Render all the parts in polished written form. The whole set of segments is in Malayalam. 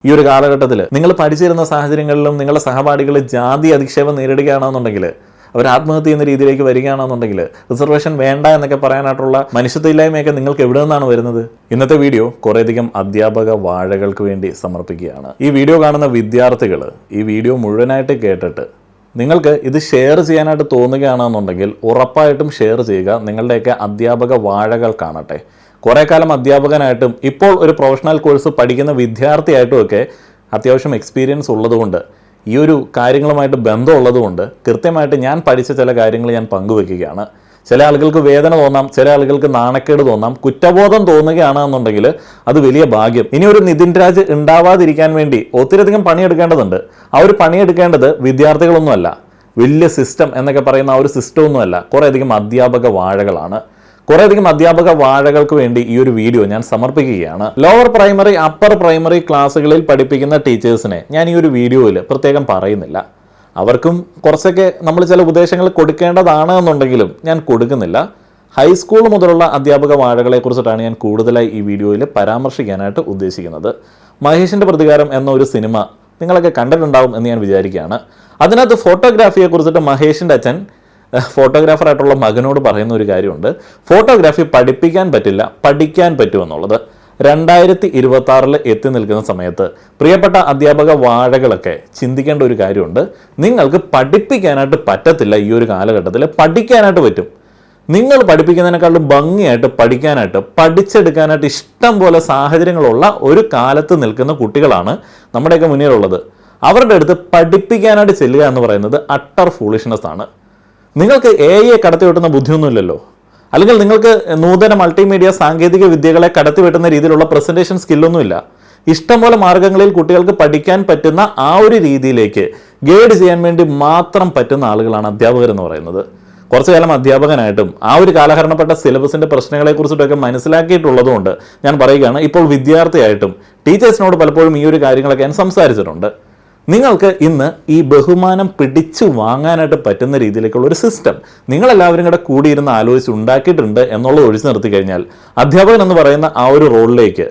ഈ ഒരു കാലഘട്ടത്തിൽ നിങ്ങൾ പഠിച്ചിരുന്ന സാഹചര്യങ്ങളിലും നിങ്ങളുടെ സഹപാഠികൾ ജാതി അധിക്ഷേപം നേരിടുകയാണെന്നുണ്ടെങ്കിൽ അവർ ആത്മഹത്യ ചെയ്യുന്ന രീതിയിലേക്ക് വരികയാണെന്നുണ്ടെങ്കിൽ റിസർവേഷൻ വേണ്ട എന്നൊക്കെ പറയാനായിട്ടുള്ള മനുഷ്യത്വമില്ലായ്മയൊക്കെ നിങ്ങൾക്ക് എവിടെ നിന്നാണ് വരുന്നത്? ഇന്നത്തെ വീഡിയോ കുറേയധികം അധ്യാപക വാഴകൾക്ക് വേണ്ടി സമർപ്പിക്കുകയാണ്. ഈ വീഡിയോ കാണുന്ന വിദ്യാർത്ഥികൾ ഈ വീഡിയോ മുഴുവനായിട്ട് കേട്ടിട്ട് നിങ്ങൾക്ക് ഇത് ഷെയർ ചെയ്യാനായിട്ട് തോന്നുകയാണെന്നുണ്ടെങ്കിൽ ഉറപ്പായിട്ടും ഷെയർ ചെയ്യുക. നിങ്ങളുടെയൊക്കെ അധ്യാപക വാഴകൾ കാണട്ടെ. കുറേ കാലം അധ്യാപകനായിട്ടും ഇപ്പോൾ ഒരു പ്രൊഫഷണൽ കോഴ്സ് പഠിക്കുന്ന വിദ്യാർത്ഥിയായിട്ടും ഒക്കെ അത്യാവശ്യം എക്സ്പീരിയൻസ് ഉള്ളതുകൊണ്ട് ഈ ഒരു കാര്യങ്ങളുമായിട്ട് ബന്ധമുള്ളതുകൊണ്ട് കൃത്യമായിട്ട് ഞാൻ പഠിച്ച ചില കാര്യങ്ങൾ ഞാൻ പങ്കുവെക്കുകയാണ്. ചില ആളുകൾക്ക് വേദന തോന്നാം, ചില ആളുകൾക്ക് നാണക്കേട് തോന്നാം, കുറ്റബോധം തോന്നുകയാണെന്നുണ്ടെങ്കിൽ അത് വലിയ ഭാഗ്യം. ഇനി ഒരു നിതിൻ രാജ് ഉണ്ടാവാതിരിക്കാൻ വേണ്ടി ഒത്തിരിയധികം പണിയെടുക്കേണ്ടതുണ്ട്. ആ ഒരു പണിയെടുക്കേണ്ടത് വിദ്യാർത്ഥികളൊന്നുമല്ല, വലിയ സിസ്റ്റം എന്നൊക്കെ പറയുന്ന ആ ഒരു സിസ്റ്റം ഒന്നുമല്ല, കുറേയധികം അധ്യാപക വാഴകളാണ്. കുറേയധികം അധ്യാപക വാഴകൾക്ക് വേണ്ടി ഈ ഒരു വീഡിയോ ഞാൻ സമർപ്പിക്കുകയാണ്. ലോവർ പ്രൈമറി, അപ്പർ പ്രൈമറി ക്ലാസ്സുകളിൽ പഠിപ്പിക്കുന്ന ടീച്ചേഴ്സിനെ ഞാൻ ഈ ഒരു വീഡിയോയിൽ പ്രത്യേകം പറയുന്നില്ല. അവർക്കും കുറച്ചൊക്കെ നമ്മൾ ചില ഉപദേശങ്ങൾ കൊടുക്കേണ്ടതാണ് എന്നുണ്ടെങ്കിലും ഞാൻ കൊടുക്കുന്നില്ല. ഹൈസ്കൂൾ മുതലുള്ള അധ്യാപക വാഴകളെ കുറിച്ചിട്ടാണ് ഞാൻ കൂടുതലായി ഈ വീഡിയോയിൽ പരാമർശിക്കാനായിട്ട് ഉദ്ദേശിക്കുന്നത്. മഹേഷിൻ്റെ പ്രതികാരം എന്ന ഒരു സിനിമ നിങ്ങളൊക്കെ കണ്ടിട്ടുണ്ടാവും എന്ന് ഞാൻ വിചാരിക്കുകയാണ്. അതിനകത്ത് ഫോട്ടോഗ്രാഫിയെ കുറിച്ചിട്ട് മഹേഷിൻ്റെ അച്ഛൻ ഫോട്ടോഗ്രാഫറായിട്ടുള്ള മകനോട് പറയുന്ന ഒരു കാര്യമുണ്ട്. ഫോട്ടോഗ്രാഫി പഠിപ്പിക്കാൻ പറ്റില്ല, പഠിക്കാൻ പറ്റുമെന്നുള്ളത്. 2026 എത്തി നിൽക്കുന്ന സമയത്ത് പ്രിയപ്പെട്ട അധ്യാപക വാഴകളൊക്കെ ചിന്തിക്കേണ്ട ഒരു കാര്യമുണ്ട്. നിങ്ങൾക്ക് പഠിപ്പിക്കാനായിട്ട് പറ്റത്തില്ല, ഈ ഒരു കാലഘട്ടത്തിൽ പഠിക്കാനായിട്ട് പറ്റും. നിങ്ങൾ പഠിപ്പിക്കുന്നതിനേക്കാളും ഭംഗിയായിട്ട് പഠിക്കാനായിട്ട്, പഠിച്ചെടുക്കാനായിട്ട് ഇഷ്ടം പോലെ സാഹചര്യങ്ങളുള്ള ഒരു കാലത്ത് നിൽക്കുന്ന കുട്ടികളാണ് നമ്മുടെയൊക്കെ മുന്നിലുള്ളത്. അവരുടെ അടുത്ത് പഠിപ്പിക്കാനായിട്ട് ചെല്ലുക എന്ന് പറയുന്നത് അട്ടർ ഫൂളിഷ്നെസ് ആണ്. നിങ്ങൾക്ക് AI കടത്തിവെട്ടുന്ന ബുദ്ധിയൊന്നുമില്ലല്ലോ, അല്ലെങ്കിൽ നിങ്ങൾക്ക് നൂതന മൾട്ടിമീഡിയ സാങ്കേതിക വിദ്യകളെ കടത്തിവെട്ടുന്ന രീതിയിലുള്ള പ്രസന്റേഷൻ സ്കില്ലൊന്നുമില്ല. ഇഷ്ടംപോലെ മാർഗങ്ങളിൽ കുട്ടികൾക്ക് പഠിക്കാൻ പറ്റുന്ന ആ ഒരു രീതിയിലേക്ക് ഗൈഡ് ചെയ്യാൻ വേണ്ടി മാത്രം പറ്റുന്ന ആളുകളാണ് അധ്യാപകരെന്ന് പറയുന്നത്. കുറച്ചു കാലം അധ്യാപകനായിട്ടും ആ ഒരു കാലഹരണപ്പെട്ട സിലബസിന്റെ പ്രശ്നങ്ങളെ കുറിച്ചിട്ടൊക്കെ മനസ്സിലാക്കിയിട്ടുള്ളതുകൊണ്ട് ഞാൻ പറയുകയാണ്, ഇപ്പോൾ വിദ്യാർത്ഥിയായിട്ടും ടീച്ചേഴ്സിനോട് പലപ്പോഴും ഈ ഒരു കാര്യങ്ങളൊക്കെ ഞാൻ സംസാരിച്ചിട്ടുണ്ട്. നിങ്ങൾക്ക് ഇന്ന് ഈ ബഹുമാനം പിടിച്ചു വാങ്ങാനായിട്ട് പറ്റുന്ന രീതിയിലേക്കുള്ള ഒരു സിസ്റ്റം നിങ്ങളെല്ലാവരും കൂടെ കൂടിയിരുന്ന് ആലോചിച്ച് ഉണ്ടാക്കിയിട്ടുണ്ട് എന്നുള്ളത് ഒഴിച്ചു നിർത്തി കഴിഞ്ഞാൽ അധ്യാപകൻ എന്ന് പറയുന്ന ആ ഒരു റോളിലേക്ക്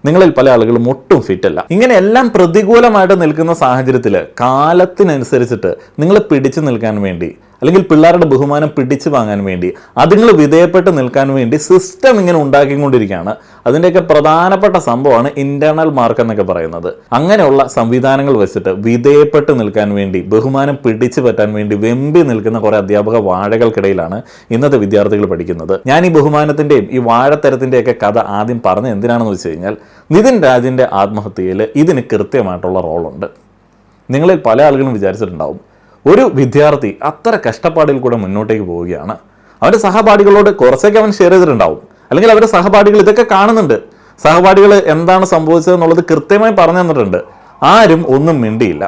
നിങ്ങളിൽ പല ആളുകളും ഒട്ടും ഫിറ്റല്ല. ഇങ്ങനെ എല്ലാം പ്രതികൂലമായിട്ട് നിൽക്കുന്ന സാഹചര്യത്തിൽ കാലത്തിനനുസരിച്ചിട്ട് നിങ്ങൾ പിടിച്ചു നിൽക്കാൻ വേണ്ടി, അല്ലെങ്കിൽ പിള്ളേരുടെ ബഹുമാനം പിടിച്ചു വാങ്ങാൻ വേണ്ടി, അതുങ്ങൾ വിധേയപ്പെട്ട് നിൽക്കാൻ വേണ്ടി സിസ്റ്റം ഇങ്ങനെ ഉണ്ടാക്കിക്കൊണ്ടിരിക്കുകയാണ്. അതിൻ്റെയൊക്കെ പ്രധാനപ്പെട്ട സംഭവമാണ് ഇന്റേണൽ മാർക്ക് എന്നൊക്കെ പറയുന്നത്. അങ്ങനെയുള്ള സംവിധാനങ്ങൾ വെച്ചിട്ട് വിധേയപ്പെട്ട് നിൽക്കാൻ വേണ്ടി, ബഹുമാനം പിടിച്ചു പറ്റാൻ വേണ്ടി വെമ്പി നിൽക്കുന്ന കുറേ അധ്യാപക വാഴകൾക്കിടയിലാണ് ഇന്നത്തെ വിദ്യാർത്ഥികൾ പഠിക്കുന്നത്. ഞാൻ ഈ ബഹുമാനത്തിൻ്റെയും ഈ വാഴത്തരത്തിൻ്റെയൊക്കെ കഥ ആദ്യം പറഞ്ഞത് എന്തിനാണെന്ന് വെച്ച് കഴിഞ്ഞാൽ, നിതിൻ രാജിൻ്റെ ആത്മഹത്യയിൽ ഇതിന് കൃത്യമായിട്ടുള്ള റോളുണ്ട്. നിങ്ങളിൽ പല ആളുകളും വിചാരിച്ചിട്ടുണ്ടാവും, ഒരു വിദ്യാർത്ഥി അത്ര കഷ്ടപ്പാടിൽ കൂടെ മുന്നോട്ടേക്ക് പോവുകയാണ്, അവൻ്റെ സഹപാഠികളോട് കുറച്ചൊക്കെ അവൻ ഷെയർ ചെയ്തിട്ടുണ്ടാവും, അല്ലെങ്കിൽ അവരുടെ സഹപാഠികൾ ഇതൊക്കെ കാണുന്നുണ്ട്, സഹപാഠികൾ എന്താണ് സംഭവിച്ചതെന്നുള്ളത് കൃത്യമായി പറഞ്ഞു തന്നിട്ടുണ്ട്. ആരും ഒന്നും മിണ്ടിയില്ല.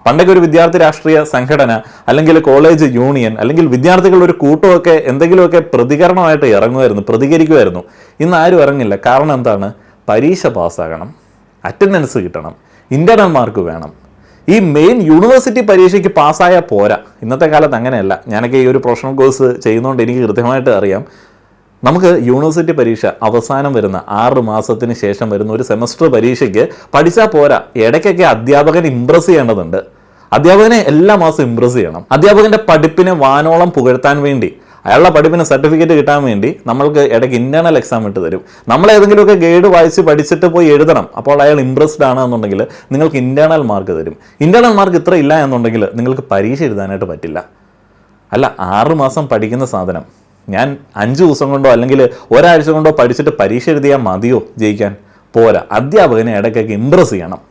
പണ്ടൊക്കെ ഒരു വിദ്യാർത്ഥി രാഷ്ട്രീയ സംഘടന, അല്ലെങ്കിൽ കോളേജ് യൂണിയൻ, അല്ലെങ്കിൽ വിദ്യാർത്ഥികളുടെ ഒരു കൂട്ടമൊക്കെ എന്തെങ്കിലുമൊക്കെ പ്രതികരണമായിട്ട് ഇറങ്ങുമായിരുന്നു, പ്രതികരിക്കുമായിരുന്നു. ഇന്ന് ആരും ഇറങ്ങില്ല. കാരണം എന്താണ്? പരീക്ഷ പാസ്സാകണം, അറ്റൻഡൻസ് കിട്ടണം, ഇന്റേണൽ മാർക്ക് വേണം. ഈ മെയിൻ യൂണിവേഴ്സിറ്റി പരീക്ഷയ്ക്ക് പാസ്സായാൽ പോരാ. ഇന്നത്തെ കാലത്ത് അങ്ങനെയല്ല. ഞാനൊക്കെ ഈ ഒരു പ്രൊഫഷണൽ കോഴ്സ് ചെയ്യുന്നതുകൊണ്ട് എനിക്ക് കൃത്യമായിട്ട് അറിയാം. നമുക്ക് യൂണിവേഴ്സിറ്റി പരീക്ഷ അവസാനം വരുന്ന 6 മാസത്തിന് ശേഷം വരുന്ന ഒരു സെമസ്റ്റർ പരീക്ഷയ്ക്ക് പഠിച്ചാൽ പോരാ. ഇടയ്ക്കൊക്കെ അധ്യാപകനെ ഇംപ്രസ് ചെയ്യേണ്ടതുണ്ട്. അധ്യാപകനെ എല്ലാ മാസവും ഇംപ്രസ് ചെയ്യണം. അധ്യാപകന്റെ പഠിപ്പിനെ വാനോളം പുകഴ്ത്താൻ വേണ്ടി, അയാളുടെ പഠിപ്പിന് സർട്ടിഫിക്കറ്റ് കിട്ടാൻ വേണ്ടി നമ്മൾക്ക് ഇടയ്ക്ക് ഇന്റേണൽ എക്സാം ഇട്ട് തരും. നമ്മൾ ഏതെങ്കിലുമൊക്കെ ഗൈഡ് വായിച്ച് പഠിച്ചിട്ട് പോയി എഴുതണം. അപ്പോൾ അയാൾ ഇംപ്രസ്ഡ് ആണ് എന്നുണ്ടെങ്കിൽ നിങ്ങൾക്ക് ഇന്റേണൽ മാർക്ക് തരും. ഇന്റേണൽ മാർക്ക് ഇത്ര ഇല്ല എന്നുണ്ടെങ്കിൽ നിങ്ങൾക്ക് പരീക്ഷ എഴുതാനായിട്ട് പറ്റില്ല. അല്ല, 6 മാസം പഠിക്കുന്ന സാധനം ഞാൻ 5 ദിവസം കൊണ്ടോ അല്ലെങ്കിൽ ഒരാഴ്ച കൊണ്ടോ പഠിച്ചിട്ട് പരീക്ഷ എഴുതിയാൽ മതിയോ ജയിക്കാൻ? പോരാ. അധ്യാപകനെ ഇടയ്ക്കൊക്കെ ഇംപ്രസ് ചെയ്യണം.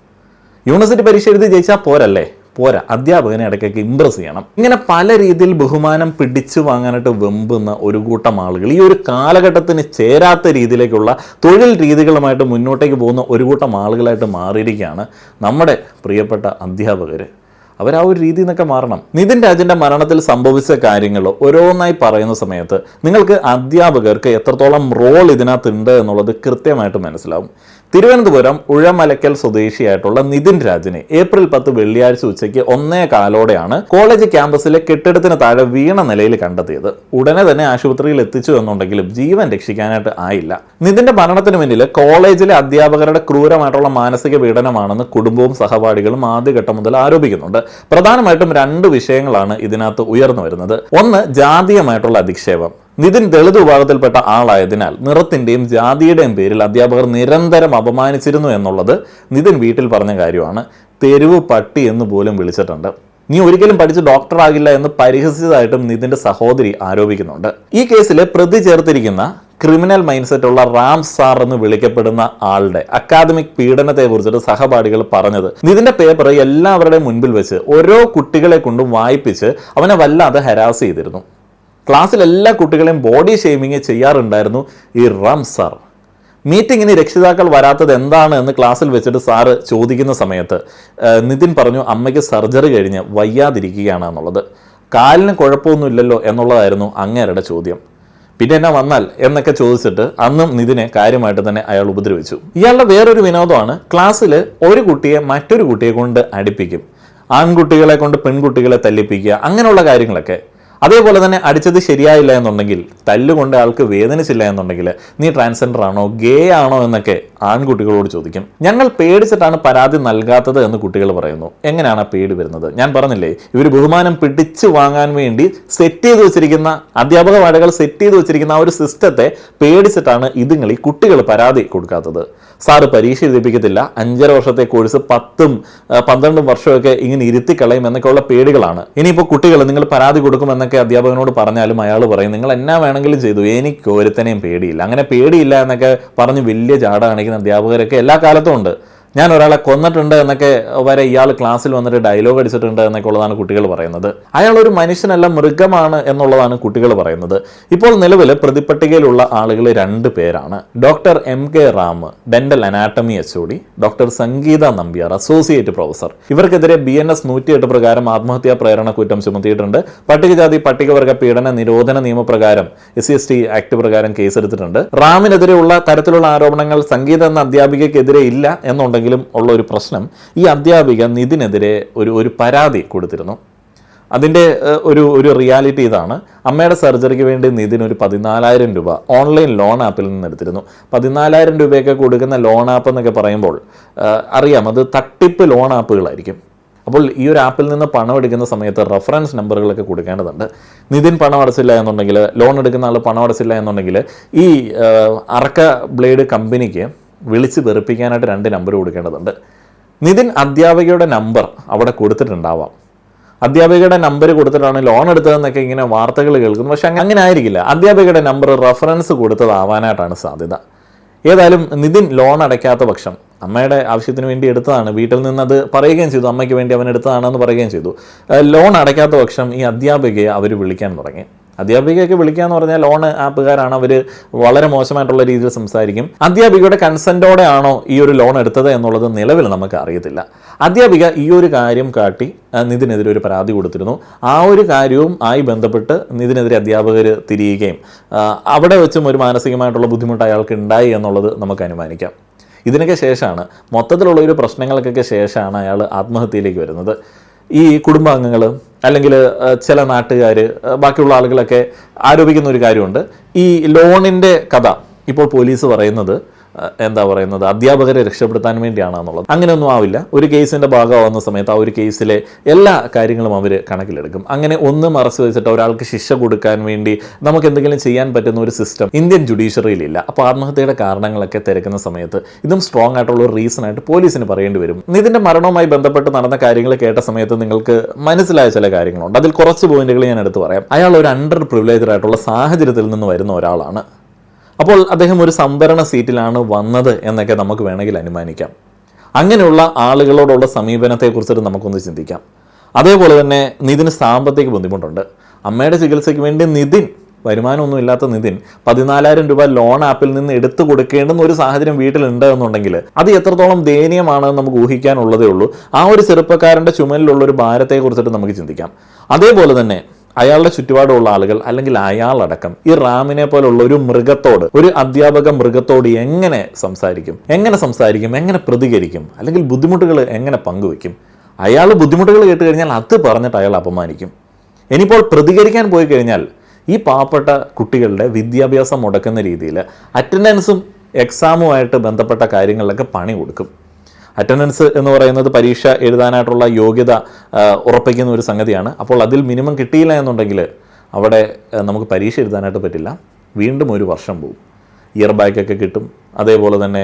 യൂണിവേഴ്സിറ്റി പരീക്ഷ എഴുതി ജയിച്ചാൽ പോരല്ലേ? പോരാ. അധ്യാപകനെ ഇടയ്ക്കൊക്കെ ഇംപ്രസ് ചെയ്യണം. ഇങ്ങനെ പല രീതിയിൽ ബഹുമാനം പിടിച്ചു വാങ്ങാനായിട്ട് വെമ്പുന്ന ഒരു കൂട്ടം ആളുകൾ ഈ ഒരു കാലഘട്ടത്തിന് ചേരാത്ത രീതിയിലേക്കുള്ള തൊഴിൽ രീതികളുമായിട്ട് മുന്നോട്ടേക്ക് പോകുന്ന ഒരു കൂട്ടം ആളുകളായിട്ട് മാറിയിരിക്കുകയാണ് നമ്മുടെ പ്രിയപ്പെട്ട അധ്യാപകർ. അവർ ആ ഒരു രീതിയിൽ നിന്നൊക്കെ മാറണം. നിതിൻ രാജിൻ്റെ മരണത്തിൽ സംഭവിച്ച കാര്യങ്ങൾ ഓരോന്നായി പറയുന്ന സമയത്ത് നിങ്ങൾക്ക് അധ്യാപകർക്ക് എത്രത്തോളം റോൾ ഇതിനകത്തുണ്ട് എന്നുള്ളത് കൃത്യമായിട്ട് മനസ്സിലാവും. തിരുവനന്തപുരം ഉഴമലക്കൽ സ്വദേശിയായിട്ടുള്ള നിതിൻ രാജിനെ ഏപ്രിൽ 10 വെള്ളിയാഴ്ച ഉച്ചയ്ക്ക് 1:15 കോളേജ് ക്യാമ്പസിലെ കെട്ടിടത്തിന് താഴെ വീണ നിലയിൽ കണ്ടെത്തിയത്. ഉടനെ തന്നെ ആശുപത്രിയിൽ എത്തിച്ചു എന്നുണ്ടെങ്കിലും ജീവൻ രക്ഷിക്കാനായിട്ട് ആയില്ല. നിതിന്റെ മരണത്തിന് പിന്നിൽ കോളേജിലെ അധ്യാപകരുടെ ക്രൂരമായിട്ടുള്ള മാനസിക പീഡനമാണെന്ന് കുടുംബവും സഹപാഠികളും ആദ്യഘട്ടം മുതൽ ആരോപിക്കുന്നുണ്ട്. പ്രധാനമായിട്ടും 2 വിഷയങ്ങളാണ് ഇതിനകത്ത് ഉയർന്നു വരുന്നത്. ഒന്ന്, ജാതീയമായിട്ടുള്ള അധിക്ഷേപം. നിതിൻ ദളിത് വിഭാഗത്തിൽപ്പെട്ട ആളായതിനാൽ നിറത്തിന്റെയും ജാതിയുടെയും പേരിൽ അധ്യാപകർ നിരന്തരം അപമാനിച്ചിരുന്നു എന്നുള്ളത് നിതിൻ വീട്ടിൽ പറഞ്ഞ കാര്യമാണ്. തെരുവ് പട്ടി എന്ന് പോലും വിളിച്ചിട്ടുണ്ട്. നീ ഒരിക്കലും പഠിച്ച് ഡോക്ടറാകില്ല എന്ന് പരിഹസിച്ചതായിട്ടും നിതിന്റെ സഹോദരി ആരോപിക്കുന്നുണ്ട്. ഈ കേസിൽ പ്രതി ചേർത്തിരിക്കുന്ന ക്രിമിനൽ മൈൻഡ് സെറ്റ് ഉള്ള റാം സാർ എന്ന് വിളിക്കപ്പെടുന്ന ആളുടെ അക്കാദമിക് പീഡനത്തെ കുറിച്ചിട്ട് സഹപാഠികൾ പറഞ്ഞത്, നിതിന്റെ പേപ്പർ എല്ലാവരുടെയും മുൻപിൽ വെച്ച് ഓരോ കുട്ടികളെ കൊണ്ടും വായിപ്പിച്ച് അവനെ വല്ലാതെ ഹരാസ് ചെയ്തിരുന്നു. ക്ലാസ്സിൽ എല്ലാ കുട്ടികളെയും ബോഡി ഷെയ്മിങ് ചെയ്യാറുണ്ടായിരുന്നു ഈ റാം സാർ. മീറ്റിങ്ങിന് രക്ഷിതാക്കൾ വരാത്തത് എന്താണ് എന്ന് ക്ലാസ്സിൽ വെച്ചിട്ട് സാറ് ചോദിക്കുന്ന സമയത്ത് നിതിൻ പറഞ്ഞു, അമ്മയ്ക്ക് സർജറി കഴിഞ്ഞ് വയ്യാതിരിക്കുകയാണ് എന്നുള്ളത്. കാലിന് കുഴപ്പമൊന്നുമില്ലല്ലോ എന്നുള്ളതായിരുന്നു അങ്ങേരുടെ ചോദ്യം. പിന്നെ എന്നാ വന്നാൽ എന്നൊക്കെ ചോദിച്ചിട്ട് അന്നും നിതിനെ കാര്യമായിട്ട് തന്നെ അയാൾ ഉപദ്രവിച്ചു. ഇയാളുടെ വേറൊരു വിനോദമാണ് ക്ലാസ്സിൽ ഒരു കുട്ടിയെ മറ്റൊരു കുട്ടിയെ കൊണ്ട് അടുപ്പിക്കും. ആൺകുട്ടികളെ കൊണ്ട് പെൺകുട്ടികളെ തല്ലിപ്പിക്കുക, അങ്ങനെയുള്ള കാര്യങ്ങളൊക്കെ. അതേപോലെ തന്നെ അടിച്ചത് ശരിയായില്ല എന്നുണ്ടെങ്കിൽ, തല്ലുകൊണ്ട് ആൾക്ക് വേദനിച്ചില്ല എന്നുണ്ടെങ്കിൽ നീ ട്രാൻസ്ജെൻഡർ ആണോ ഗേ ആണോ എന്നൊക്കെ ആൺകുട്ടികളോട് ചോദിക്കും. ഞങ്ങൾ പേടിച്ചിട്ടാണ് പരാതി നൽകാത്തത് എന്ന് കുട്ടികൾ പറയുന്നു. എങ്ങനെയാണ് ആ പേടി വരുന്നത്? ഞാൻ പറഞ്ഞില്ലേ, ഇവർ ബഹുമാനം പിടിച്ചു വാങ്ങാൻ വേണ്ടി സെറ്റ് ചെയ്ത് വെച്ചിരിക്കുന്ന അധ്യാപക വാടകൾ സെറ്റ് ചെയ്ത് വെച്ചിരിക്കുന്ന ആ ഒരു സിസ്റ്റത്തെ പേടിച്ചിട്ടാണ് ഈ കുട്ടികൾ പരാതി കൊടുക്കാത്തത്. സാറ് പരീക്ഷ എഴുതിപ്പിക്കത്തില്ല, 5.5 വർഷത്തെ കോഴ്സ് 10ഉം 12ഉം വർഷമൊക്കെ ഇങ്ങനെ ഇരുത്തിക്കളയും എന്നൊക്കെയുള്ള പേടികളാണ്. ഇനിയിപ്പോൾ കുട്ടികൾ നിങ്ങൾ പരാതി കൊടുക്കുമെന്നൊക്കെ അധ്യാപകനോട് പറഞ്ഞാലും അയാൾ പറയും നിങ്ങൾ എന്നാ വേണമെങ്കിലും ചെയ്തു, എനിക്ക് ഒരുത്തനെയും പേടിയില്ല. അങ്ങനെ പേടിയില്ല എന്നൊക്കെ പറഞ്ഞ് വലിയ ജാട കാണിക്കുന്ന അധ്യാപകരൊക്കെ എല്ലാ കാലത്തും ഉണ്ട്. ഞാൻ ഒരാളെ കൊന്നിട്ടുണ്ട് എന്നൊക്കെ വരെ ഇയാൾ ക്ലാസ്സിൽ വന്നിട്ട് ഡയലോഗ് അടിച്ചിട്ടുണ്ട് എന്നൊക്കെ ഉള്ളതാണ് കുട്ടികൾ പറയുന്നത്. അയാൾ ഒരു മനുഷ്യനല്ല, മൃഗമാണ് എന്നുള്ളതാണ് കുട്ടികൾ പറയുന്നത്. ഇപ്പോൾ നിലവിൽ പ്രതിപട്ടികയിലുള്ള ആളുകൾ 2 പേരാണ്. Doctor MK Ram, dental anatomy HOD, doctor Sangeetha Nambiar, associate professor. ഇവർക്കെതിരെ BNS 108 പ്രകാരം ആത്മഹത്യാ പ്രേരണ കുറ്റം ചുമത്തിയിട്ടുണ്ട്. പട്ടികജാതി പട്ടികവർഗ പീഡന നിരോധന നിയമപ്രകാരം SC/ST ആക്ട് പ്രകാരം കേസെടുത്തിട്ടുണ്ട്. റാമിനെതിരെയുള്ള തരത്തിലുള്ള ആരോപണങ്ങൾ സംഗീത എന്ന അധ്യാപികയ്ക്കെതിരെ ഇല്ല എന്നുണ്ടെങ്കിൽ ഉള്ള ഒരു പ്രശ്നം, ഈ അധ്യാപിക നിതിനെതിരെ ഒരു പരാതി കൊടുത്തിരുന്നു. അതിൻ്റെ ഒരു റിയാലിറ്റി ഇതാണ്. അമ്മയുടെ സർജറിക്ക് വേണ്ടി നിതിൻ ഒരു 14,000 രൂപ ഓൺലൈൻ ലോൺ ആപ്പിൽ നിന്ന് എടുത്തിരുന്നു. 14,000 രൂപയൊക്കെ കൊടുക്കുന്ന ലോൺ ആപ്പ് എന്നൊക്കെ പറയുമ്പോൾ അറിയാം, അത് തട്ടിപ്പ് ലോൺ ആപ്പുകളായിരിക്കും. അപ്പോൾ ഈ ഒരു ആപ്പിൽ നിന്ന് പണം എടുക്കുന്ന സമയത്ത് റെഫറൻസ് നമ്പറുകളൊക്കെ കൊടുക്കേണ്ടതുണ്ട്. നിതിൻ പണം അടച്ചില്ല എന്നുണ്ടെങ്കിൽ, ലോൺ എടുക്കുന്ന ആൾ പണം അടച്ചില്ല എന്നുണ്ടെങ്കിൽ ഈ അറക്ക ബ്ലേഡ് കമ്പനിക്ക് വിളിച്ച് വെറുപ്പിക്കാനായിട്ട് 2 നമ്പർ കൊടുക്കേണ്ടതുണ്ട്. നിതിൻ അധ്യാപികയുടെ നമ്പർ അവിടെ കൊടുത്തിട്ടുണ്ടാവാം. അധ്യാപികയുടെ നമ്പർ കൊടുത്തിട്ടാണ് ലോൺ എടുത്തതെന്നൊക്കെ ഇങ്ങനെ വാർത്തകൾ കേൾക്കുന്നു. പക്ഷെ അങ്ങനെ ആയിരിക്കില്ല. അധ്യാപികയുടെ നമ്പർ റെഫറൻസ് കൊടുത്തതാവാനായിട്ടാണ് സാധ്യത. ഏതായാലും നിതിൻ ലോൺ അടയ്ക്കാത്ത പക്ഷം, അമ്മയുടെ ആവശ്യത്തിന് വേണ്ടി എടുത്തതാണ്, വീട്ടിൽ നിന്ന് അത് പറയുകയും ചെയ്തു, അമ്മയ്ക്ക് വേണ്ടി അവൻ എടുത്തതാണെന്ന് പറയുകയും ചെയ്തു. ലോൺ അടയ്ക്കാത്ത പക്ഷം ഈ അധ്യാപികയെ അവർ വിളിക്കാൻ തുടങ്ങി. അധ്യാപികയൊക്കെ വിളിക്കാന്ന് പറഞ്ഞാൽ ലോൺ ആപ്പുകാരാണ്, അവർ വളരെ മോശമായിട്ടുള്ള രീതിയിൽ സംസാരിക്കും. അധ്യാപികയുടെ കൺസെൻറ്റോടെ ആണോ ഈ ഒരു ലോൺ എടുത്തത് എന്നുള്ളത് നിലവിൽ നമുക്ക് അറിയത്തില്ല. അധ്യാപിക ഈ ഒരു കാര്യം കാട്ടി നിതിനെതിരെ ഒരു പരാതി കൊടുത്തിരുന്നു. ആ ഒരു കാര്യവും ആയി ബന്ധപ്പെട്ട് നിതിനെതിരെ അധ്യാപകർ തിരിയുകയും അവിടെ വെച്ചും ഒരു മാനസികമായിട്ടുള്ള ബുദ്ധിമുട്ട് അയാൾക്ക് ഉണ്ടായി എന്നുള്ളത് നമുക്ക് അനുമാനിക്കാം. ഇതിനൊക്കെ ശേഷമാണ്, മൊത്തത്തിലുള്ള ഒരു പ്രശ്നങ്ങൾക്കൊക്കെ ശേഷമാണ് അയാൾ ആത്മഹത്യയിലേക്ക് വരുന്നത്. ഈ കുടുംബാംഗങ്ങൾ അല്ലെങ്കിൽ ചില നാട്ടുകാർ, ബാക്കിയുള്ള ആളുകളൊക്കെ ആരോപിക്കുന്ന ഒരു കാര്യമുണ്ട്. ഈ ലോണിൻ്റെ കഥ ഇപ്പോൾ പോലീസ് പറയുന്നത് അധ്യാപകരെ രക്ഷപ്പെടുത്താൻ വേണ്ടിയാണെന്നുള്ളത്. അങ്ങനെയൊന്നും ആവില്ല. ഒരു കേസിൻ്റെ ഭാഗമാവുന്ന സമയത്ത് ആ ഒരു കേസിലെ എല്ലാ കാര്യങ്ങളും അവർ കണക്കിലെടുക്കും. അങ്ങനെ ഒന്ന് മറച്ചു വെച്ചിട്ട് ഒരാൾക്ക് ശിക്ഷ കൊടുക്കാൻ വേണ്ടി നമുക്ക് എന്തെങ്കിലും ചെയ്യാൻ പറ്റുന്ന ഒരു സിസ്റ്റം ഇന്ത്യൻ ജുഡീഷ്യറിയിലില്ല. അപ്പോൾ ആത്മഹത്യയുടെ കാരണങ്ങളൊക്കെ തിരക്കുന്ന സമയത്ത് ഇതും സ്ട്രോങ് ആയിട്ടുള്ള ഒരു റീസൺ ആയിട്ട് പോലീസിന് പറയേണ്ടി വരും. ഇതിൻ്റെ മരണവുമായി ബന്ധപ്പെട്ട് നടന്ന കാര്യങ്ങൾ കേട്ട സമയത്ത് നിങ്ങൾക്ക് മനസ്സിലായ ചില കാര്യങ്ങളുണ്ട്. അതിൽ കുറച്ച് പോയിന്റുകൾ ഞാൻ എടുത്ത് പറയാം. അയാൾ ഒരു അണ്ടർ പ്രിവിലേജ്ഡ് ആയിട്ടുള്ള സാഹചര്യത്തിൽ നിന്ന് വരുന്ന ഒരാളാണ്. അപ്പോൾ അദ്ദേഹം ഒരു സംവരണ സീറ്റിലാണ് വന്നത് എന്നൊക്കെ നമുക്ക് വേണമെങ്കിൽ അനുമാനിക്കാം. അങ്ങനെയുള്ള ആളുകളോടുള്ള സമീപനത്തെക്കുറിച്ചിട്ട് നമുക്കൊന്ന് ചിന്തിക്കാം. അതേപോലെ തന്നെ നിതിന് സാമ്പത്തിക ബുദ്ധിമുട്ടുണ്ട്. അമ്മയുടെ ചികിത്സയ്ക്ക് വേണ്ടി വരുമാനമൊന്നും ഇല്ലാത്ത നിതിൻ 14,000 രൂപ ലോൺ ആപ്പിൽ നിന്ന് എടുത്തു കൊടുക്കേണ്ടുന്ന ഒരു സാഹചര്യം വീട്ടിലുണ്ട് എന്നുണ്ടെങ്കിൽ അത് എത്രത്തോളം ദയനീയമാണെന്ന് നമുക്ക് ഊഹിക്കാനുള്ളതേ ഉള്ളൂ. ആ ഒരു ചെറുപ്പക്കാരൻ്റെ ചുമലിലുള്ള ഒരു ഭാരത്തെക്കുറിച്ചിട്ട് നമുക്ക് ചിന്തിക്കാം. അതേപോലെ തന്നെ അയാളുടെ ചുറ്റുപാടുള്ള ആളുകൾ അല്ലെങ്കിൽ അയാളടക്കം ഈ റാമിനെ പോലുള്ള ഒരു മൃഗത്തോട്, ഒരു അധ്യാപക മൃഗത്തോട് എങ്ങനെ സംസാരിക്കും, എങ്ങനെ പ്രതികരിക്കും, അല്ലെങ്കിൽ ബുദ്ധിമുട്ടുകൾ എങ്ങനെ പങ്കുവയ്ക്കും? അയാൾ ബുദ്ധിമുട്ടുകൾ കേട്ട് കഴിഞ്ഞാൽ അത് പറഞ്ഞിട്ട് അയാൾ അപമാനിക്കും. ഇനിയിപ്പോൾ പ്രതികരിക്കാൻ പോയി കഴിഞ്ഞാൽ ഈ പാവപ്പെട്ട കുട്ടികളുടെ വിദ്യാഭ്യാസം മുടക്കുന്ന രീതിയിൽ അറ്റൻഡൻസും എക്സാമുമായിട്ട് ബന്ധപ്പെട്ട കാര്യങ്ങളിലൊക്കെ പണി കൊടുക്കും. അറ്റൻഡൻസ് എന്ന് പറയുന്നത് പരീക്ഷ എഴുതാനായിട്ടുള്ള യോഗ്യത ഉറപ്പിക്കുന്ന ഒരു സംഗതിയാണ്. അപ്പോൾ അതിൽ മിനിമം കിട്ടിയില്ല എന്നുണ്ടെങ്കിൽ അവിടെ നമുക്ക് പരീക്ഷ എഴുതാനായിട്ട് പറ്റില്ല, വീണ്ടും ഒരു വർഷം പോകും. ഇയർ ബാക്കൊക്കെ കിട്ടും. അതേപോലെ തന്നെ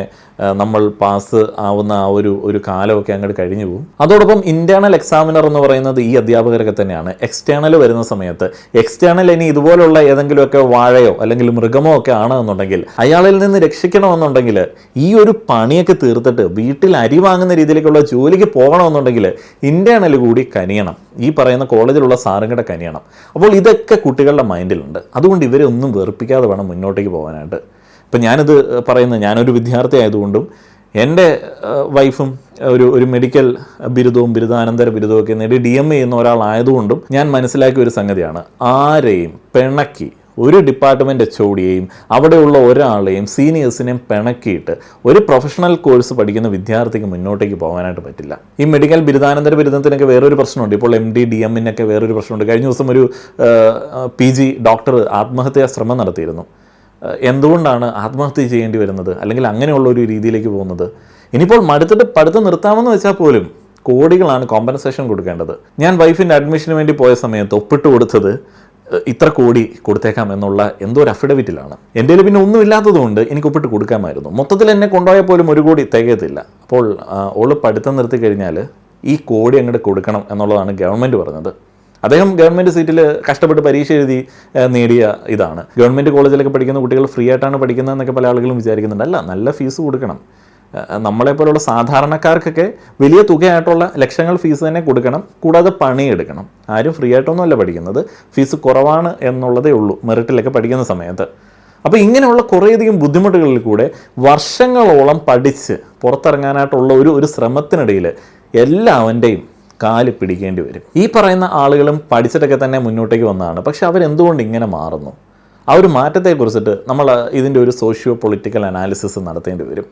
നമ്മൾ പാസ് ആവുന്ന ആ ഒരു കാലമൊക്കെ അങ്ങോട്ട് കഴിഞ്ഞു പോകും. അതോടൊപ്പം ഇൻറ്റേർണൽ എക്സാമിനർ എന്ന് പറയുന്നത് ഈ അധ്യാപകരൊക്കെ തന്നെയാണ്. എക്സ്റ്റേണൽ വരുന്ന സമയത്ത് എക്സ്റ്റേണൽ ഇനി ഇതുപോലുള്ള ഏതെങ്കിലുമൊക്കെ വാഴയോ അല്ലെങ്കിൽ മൃഗമോ ഒക്കെ ആണെന്നുണ്ടെങ്കിൽ അയാളിൽ നിന്ന് രക്ഷിക്കണമെന്നുണ്ടെങ്കിൽ ഈ ഒരു പണിയൊക്കെ തീർത്തിട്ട് വീട്ടിൽ അരി വാങ്ങുന്ന രീതിയിലേക്കുള്ള ജോലിക്ക് പോകണമെന്നുണ്ടെങ്കിൽ ഇൻറ്റേർണൽ കൂടി കനിയണം, ഈ പറയുന്ന കോളേജിലുള്ള സാറും കനിയണം. അപ്പോൾ ഇതൊക്കെ കുട്ടികളുടെ മൈൻഡിലുണ്ട്. അതുകൊണ്ട് ഇവരെ ഒന്നും വെറുപ്പിക്കാതെ വേണം മുന്നോട്ടേക്ക് പോകാനായിട്ട്. ഇപ്പം ഞാനിത് പറയുന്നത്, ഞാനൊരു വിദ്യാർത്ഥി ആയതുകൊണ്ടും എൻ്റെ വൈഫും ഒരു മെഡിക്കൽ ബിരുദവും ബിരുദാനന്തര ബിരുദവും ഒക്കെ നേടി DMA ചെയ്യുന്ന ഒരാളായതുകൊണ്ടും ഞാൻ മനസ്സിലാക്കിയ ഒരു സംഗതിയാണ്, ആരെയും പിണക്കി ഒരു ഡിപ്പാർട്ട്മെൻറ്റ് HODയെയും അവിടെയുള്ള ഒരാളെയും സീനിയേഴ്സിനെയും പിണക്കിയിട്ട് ഒരു പ്രൊഫഷണൽ കോഴ്സ് പഠിക്കുന്ന വിദ്യാർത്ഥിക്ക് മുന്നോട്ടേക്ക് പോകാനായിട്ട് പറ്റില്ല. ഈ മെഡിക്കൽ ബിരുദാനന്തര ബിരുദത്തിനൊക്കെ വേറൊരു പ്രശ്നമുണ്ട്. ഇപ്പോൾ MD DMനൊക്കെ വേറൊരു പ്രശ്നമുണ്ട്. കഴിഞ്ഞ ദിവസം ഒരു PG ഡോക്ടർ ആത്മഹത്യാ ശ്രമം നടത്തിയിരുന്നു. എന്തുകൊണ്ടാണ് ആത്മഹത്യ ചെയ്യേണ്ടി വരുന്നത്, അല്ലെങ്കിൽ അങ്ങനെയുള്ള ഒരു രീതിയിലേക്ക് പോകുന്നത്? ഇനിയിപ്പോൾ മടുത്തിട്ട് പഠിത്തം നിർത്താമെന്ന് വെച്ചാൽ പോലും കോടികളാണ് കോമ്പൻസേഷൻ കൊടുക്കേണ്ടത്. ഞാൻ വൈഫിൻ്റെ അഡ്മിഷന് വേണ്ടി പോയ സമയത്ത് ഒപ്പിട്ട് കൊടുത്തത് ഇത്ര കോടി കൊടുത്തേക്കാം എന്നുള്ള എന്തോ ഒരു അഫിഡവിറ്റിലാണ്. എൻ്റെ കയ്യിൽ പിന്നെ ഒന്നും ഇല്ലാത്തതുകൊണ്ട് എനിക്ക് ഒപ്പിട്ട് കൊടുക്കാമായിരുന്നു. മൊത്തത്തിൽ എന്നെ കൊണ്ടുപോയാൽ പോലും 1 കോടി തികയത്തില്ല. അപ്പോൾ ഓള് പഠിത്തം നിർത്തി കഴിഞ്ഞാൽ ഈ കോടി അങ്ങോട്ട് കൊടുക്കണം എന്നുള്ളതാണ് ഗവൺമെൻറ് പറഞ്ഞത്. അദ്ദേഹം ഗവൺമെൻറ് സീറ്റിൽ കഷ്ടപ്പെട്ട് പരീക്ഷ എഴുതി നേടിയ ഇതാണ്. ഗവൺമെൻറ് കോളേജിലൊക്കെ പഠിക്കുന്ന കുട്ടികൾ ഫ്രീ ആയിട്ടാണ് പഠിക്കുന്നതെന്നൊക്കെ പല ആളുകളും വിചാരിക്കുന്നുണ്ട്. അല്ല, നല്ല ഫീസ് കൊടുക്കണം. നമ്മളെപ്പോലുള്ള സാധാരണക്കാർക്കൊക്കെ വലിയ തുകയായിട്ടുള്ള ലക്ഷങ്ങൾ ഫീസ് തന്നെ കൊടുക്കണം. കൂടാതെ പണിയെടുക്കണം. ആരും ഫ്രീ ആയിട്ടൊന്നുമല്ല പഠിക്കുന്നത്, ഫീസ് കുറവാണ് എന്നുള്ളതേ ഉള്ളൂ മെറിറ്റിലൊക്കെ പഠിക്കുന്ന സമയത്ത്. അപ്പോൾ ഇങ്ങനെയുള്ള കുറേയധികം ബുദ്ധിമുട്ടുകളിൽ കൂടെ വർഷങ്ങളോളം പഠിച്ച് പുറത്തിറങ്ങാനായിട്ടുള്ള ഒരു ശ്രമത്തിനിടയിൽ എല്ലാവൻ്റെയും കാല് പിടിക്കേണ്ടി വരും. ഈ പറയുന്ന ആളുകളും പഠിച്ചിട്ടൊക്കെ തന്നെ മുന്നോട്ടേക്ക് വന്നതാണ്. പക്ഷെ അവരെന്തുകൊണ്ട് ഇങ്ങനെ മാറുന്നു? ആ ഒരു മാറ്റത്തെക്കുറിച്ചിട്ട് നമ്മൾ ഇതിൻ്റെ ഒരു സോഷ്യോ പൊളിറ്റിക്കൽ അനാലിസിസ് നടത്തേണ്ടി വരും.